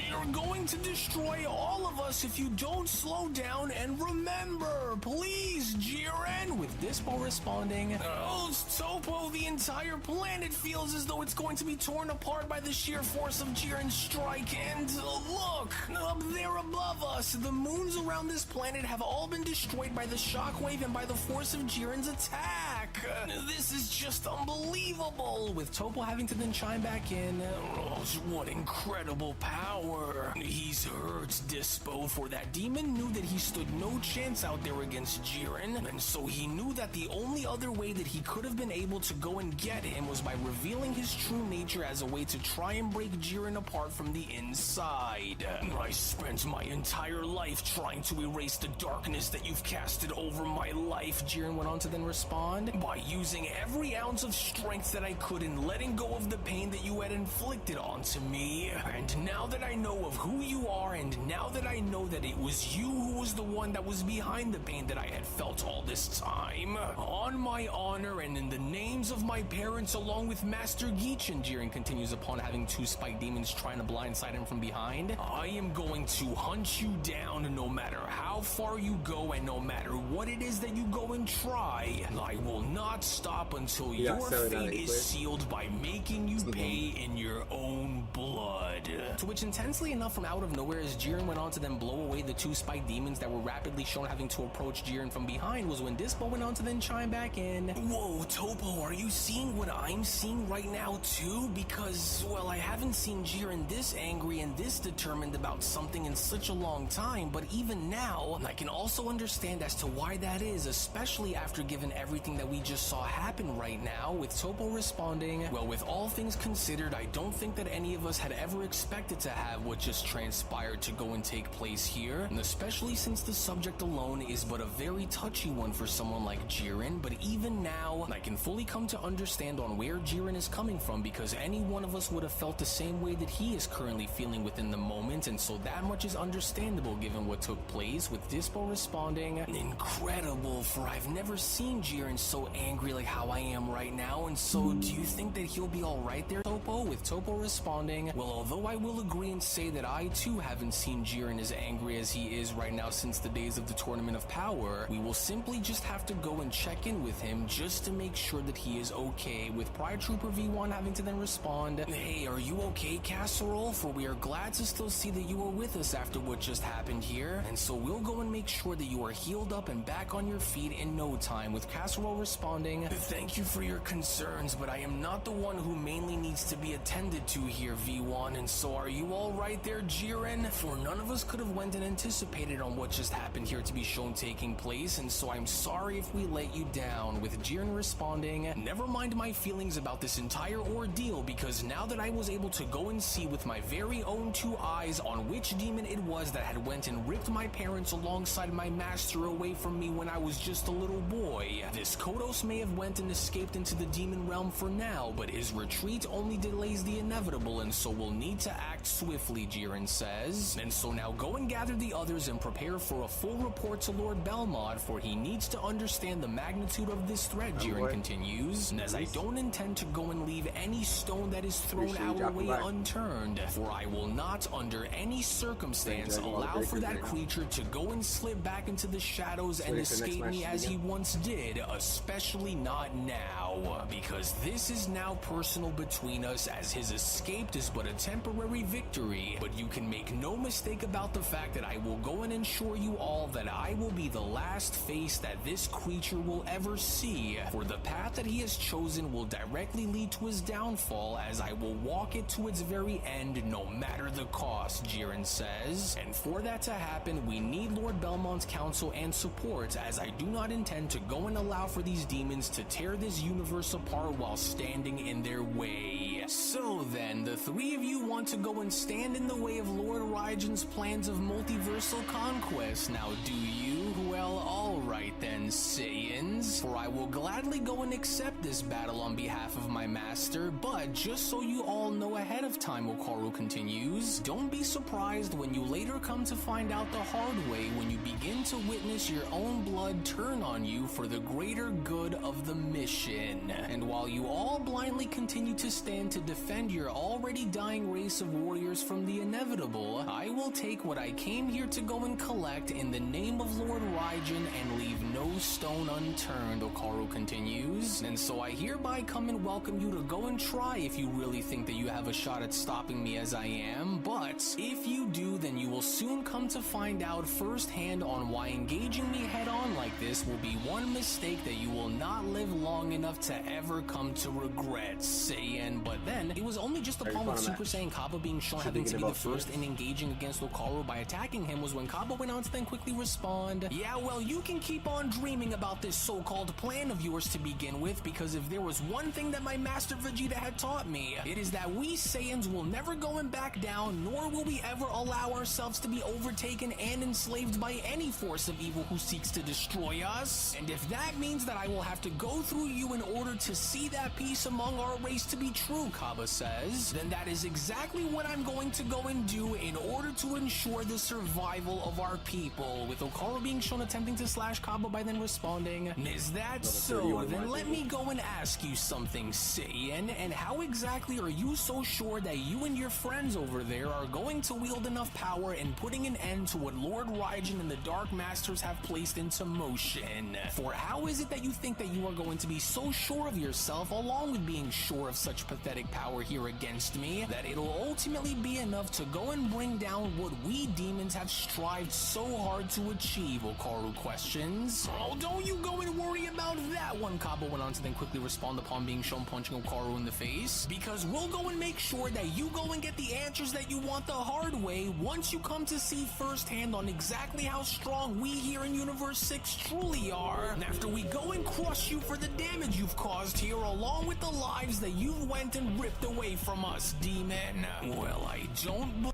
You're going to destroy all of us if you don't slow down and remember! Please, Jiren!" With Dispo responding, "Oh, Toppo, the entire planet feels as though it's going to be torn apart by the sheer force of Jiren's strike, and look! Up there above us, the moons around this planet have all been destroyed by the shockwave and by the force of Jiren's attack! This is just unbelievable!" With Toppo having to then chime back in, "Oh, what incredible power! He's hurt, Dispo, for that demon knew that he stood no chance out there against Jiren, and so he knew that the only other way that he could have been able to go and get him was by revealing his true nature as a way to try and break Jiren apart from the inside. I spent my entire life trying to erase the darkness that you've casted over my life," Jiren went on to then respond, "by using every ounce of strength that I could in letting go of the pain that you had inflicted onto me. And now that I know of who you are, and now that I know that it was you who was the one that was behind the pain that I had felt all this time, on my honor and in the names of my parents along with Master Geichin," Jiren continues upon having two spike demons trying to blindside him from behind, mind, I am going to hunt you down no matter how far you go and no matter what it is that you go and try. I will not stop until your fate is sealed by making you pay in your own blood. To which, intensely enough, from out of nowhere, as Jiren went on to then blow away the two spiked demons that were rapidly shown having to approach Jiren from behind, was when Dispo went on to then chime back in. Whoa, Topo, are you seeing what I'm seeing right now too? Because, well, I haven't seen Jiren this angry and this determined about something in such a long time, but even now, I can also understand as to why that is, especially after given everything that we just saw happen right now, with Topo responding, well, with all things considered, I don't think that any of us had ever expected to have what just transpired to go and take place here, and especially since the subject alone is but a very touchy one for someone like Jiren. But even now, I can fully come to understand on where Jiren is coming from, because any one of us would have felt the same way that he is currently feeling within the moment, and so that much is understandable given what took place, with Dispo responding, incredible, for I've never seen Jiren so angry like how I am right now, and so do you think that he'll be alright there, Topo? With Topo responding, well, although I will agree and say that I too haven't seen Jiren as angry as he is right now since the days of the Tournament of Power, we will simply just have to go and check in with him just to make sure that he is okay, with Pride Trooper V1 having to then respond, hey, are you okay, Casserole? For we are glad to still see that you are with us after what just happened here, and so we'll go and make sure that you are healed up and back on your feet in no time, with Casserole responding, thank you for your concerns, but I am not the one who mainly needs to be attended to here, V1, and so are you all right there, Jiren? For none of us could have went and anticipated on what just happened here to be shown taking place, and so I'm sorry if we let you down, with Jiren responding, never mind my feelings about this entire ordeal, because now that I was able to go and see with my very own two eyes on which demon it was that had went and ripped my parents alongside my master away from me when I was just a little boy, this Kodos may have went and escaped into the demon realm for now, but his retreat only delays the inevitable, and so we'll need to act swiftly, Jiren says. And so now go and gather the others and prepare for a full report to Lord Belmont, for he needs to understand the magnitude of this threat, Jiren continues, and as I don't intend to go and leave any stone that is thrown our way unturned, for I will not under any circumstance allow for that creature to go and slip back into the shadows and escape me as he once did, especially not now, because this is now personal between us, as his escape is but a temporary victory, but you can make no mistake about the fact that I will go and ensure you all that I will be the last face that this creature will ever see, for the path that he has chosen will directly lead to his downfall, as I will walk it to its very end no matter the cost, Jiren says. And for that to happen, we need Lord Belmont's counsel and support, as I do not intend to go and allow for these demons to tear this universe apart while standing in their way. So then, the three of you want to go and stand in the way of Lord Raijin's plans of multiversal conquest, now do you? Well, alright then, Saiyans, for I will gladly go and accept this battle on behalf of my master, but just so you all know ahead of time, Okaru continues, don't be surprised when you later come to find out the hard way when you begin to witness your own blood turn on you for the greater good of the mission. And while you all blindly continue to stand to defend your already dying race of warriors from the inevitable, I will take what I came here to go and collect in the name of Lord Raijin and leave no stone unturned, Okaru continues. And so I hereby come and welcome you to go and try if you really think that you have a shot at stopping me as I am, but if you do, then you will soon come to find out firsthand on why engaging me head on like this will be one mistake that you will not live long enough to ever come to regret, Saiyan. But then, it was only just upon with Super Saiyan Kappa being shown having to be the first in engaging against Okaru by attacking him was when Kappa went on to then quickly respond, yeah, well, you can keep on dreaming about this so-called plan of yours to begin with, because if there was one thing that my master Vegeta had taught me, it is that we Saiyans will never go and back down, nor will we ever allow ourselves ourselves to be overtaken and enslaved by any force of evil who seeks to destroy us. And if that means that I will have to go through you in order to see that peace among our race to be true, Kaba says, then that is exactly what I'm going to go and do in order to ensure the survival of our people. With Okaru being shown attempting to slash Kaba by then responding, "Is that so? Then let me go and ask you something, Saiyan. And how exactly are you so sure that you and your friends over there are going to wield enough power in putting an end to what Lord Raijin and the Dark Masters have placed into motion? For how is it that you think that you are going to be so sure of yourself, along with being sure of such pathetic power here against me, that it'll ultimately be enough to go and bring down what we demons have strived so hard to achieve?" Okaru questions. "Oh, don't you go and worry about that one," Kaba went on to then quickly respond upon being shown punching Okaru in the face, "because we'll go and make sure that you go and get the answers that you want the hard way once you come to see firsthand on exactly how strong we here in Universe 6 truly are. And after we go and crush you for the damage you've caused here, along with the lives that you've went and ripped away from us, demon. Well, I don't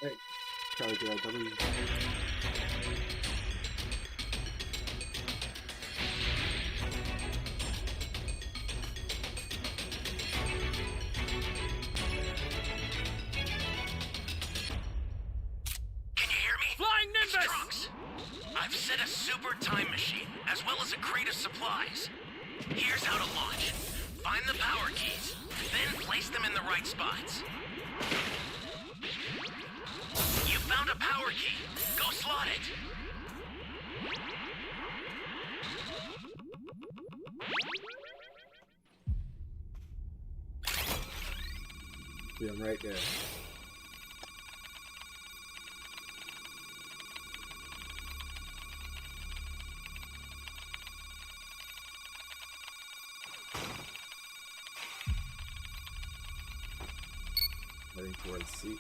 Hey, Charlie Girl W. Flying Nimbus! Trunks, I've set a super time machine, as well as a crate of supplies. Here's how to launch. Find the power keys, then place them in the right spots. You found a power key. Go slot it. See, I'm right there. Heading towards C.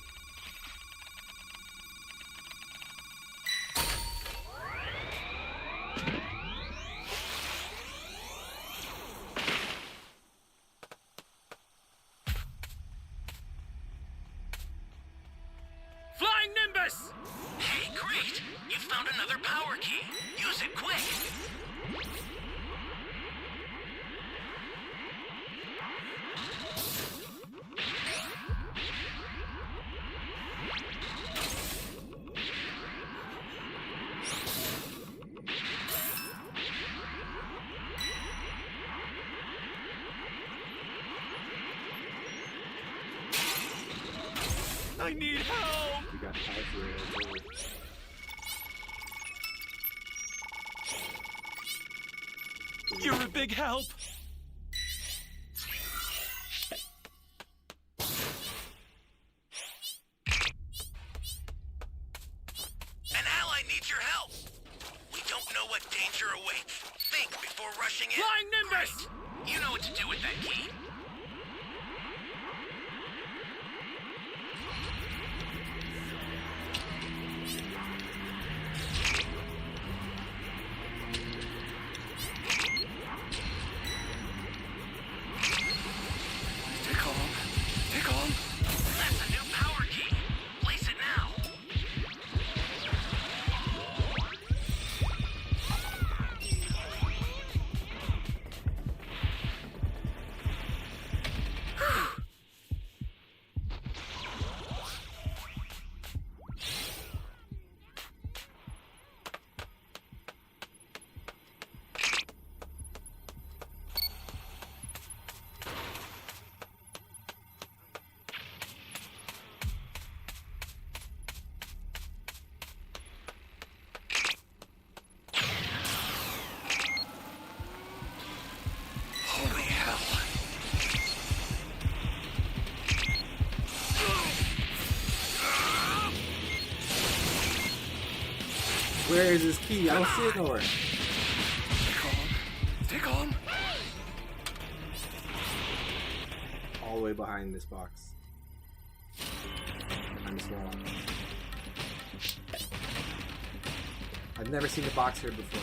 Flying Nimbus! Hey, great! You found another power key. Use it quick. I need help! We got time for it. You're a big help! An ally needs your help. We don't know what danger awaits. Think before rushing in. Flying Nimbus! Great. You know what to do with that key. Stay calm. Stay calm. That's a new power key. Place it now. Holy hell. Where is this key? I don't see it nowhere. Stay calm. Stay calm. all the way behind this box. Behind this wall. I've never seen the box here before.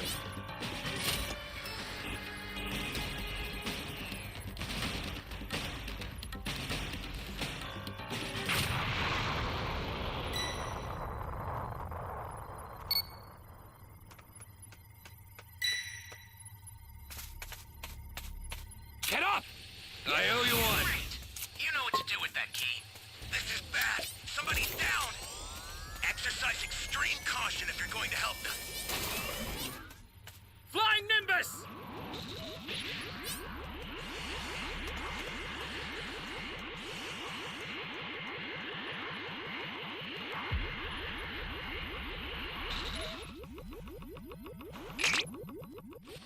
Get up! I owe you one. Great. You know what to do with that key. This is bad. Somebody's down. Exercise extreme caution if you're going to help them. Flying Nimbus!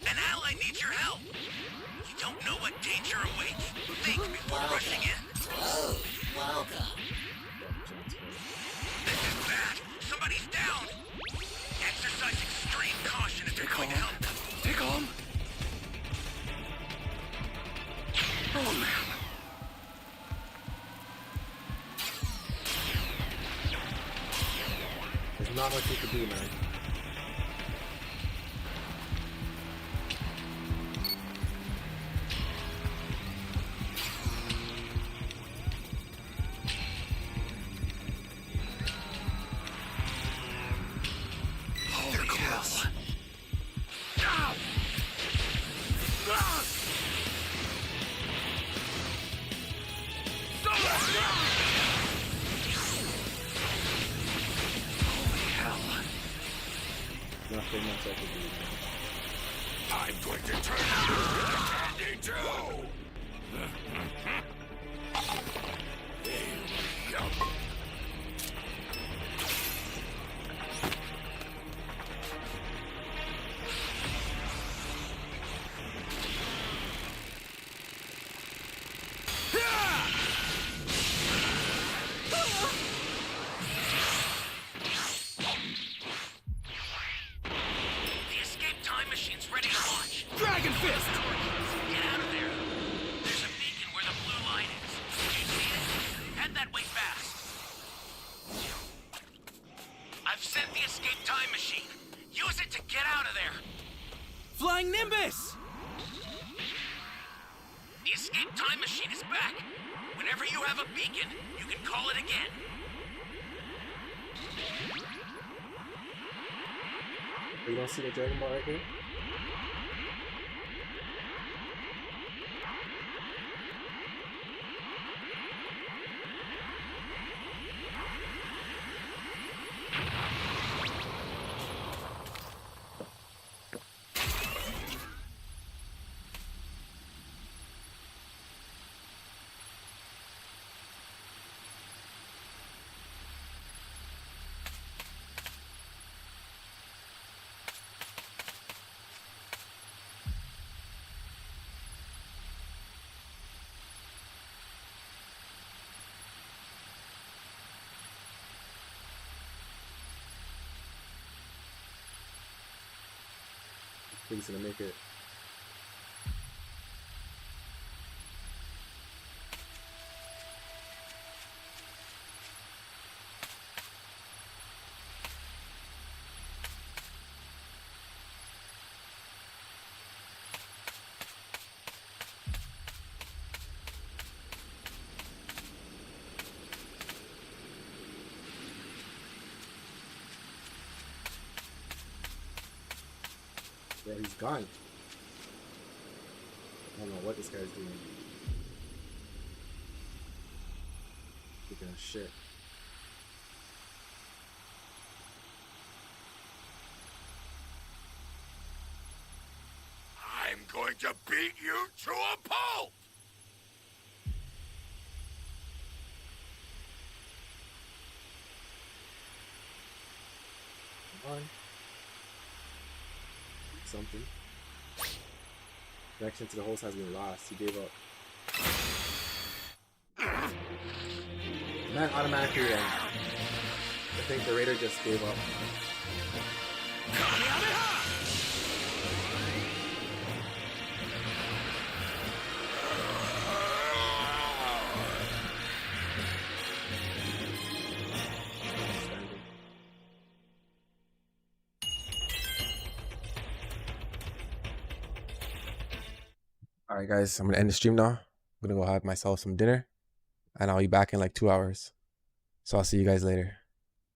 An ally needs your help. You don't know what danger awaits. Think before rushing in. Oh, welcome. This is bad. Somebody's down. Exercise extreme caution if you're going to help them. Stay calm. Oh, man. There's not much you can do, man. Holy hell. Holy hell. Nothing much I can do, man. I'm going to turn you into candy too! Here we go. The escape time machine's ready to launch. Dragon Fist! Get out of there. There's a beacon where the blue line is. Do you see it? Head that way fast. I've sent the escape time machine. Use it to get out of there. Flying Nimbus! The escape time machine is back. Whenever you have a beacon, you can call it again. You don't see the Dragon Ball right here? I think he's gonna make it. Yeah, he's gone. I don't know what this guy's doing. Taking a shit. I'm going to beat you to a pulp! Come on. Something. Connection to the host has been lost. He gave up. Man, automatically then. I think the Raider just gave up. All right, guys, I'm gonna end the stream now. I'm gonna go have myself some dinner, and I'll be back in like 2 hours. So I'll see you guys later.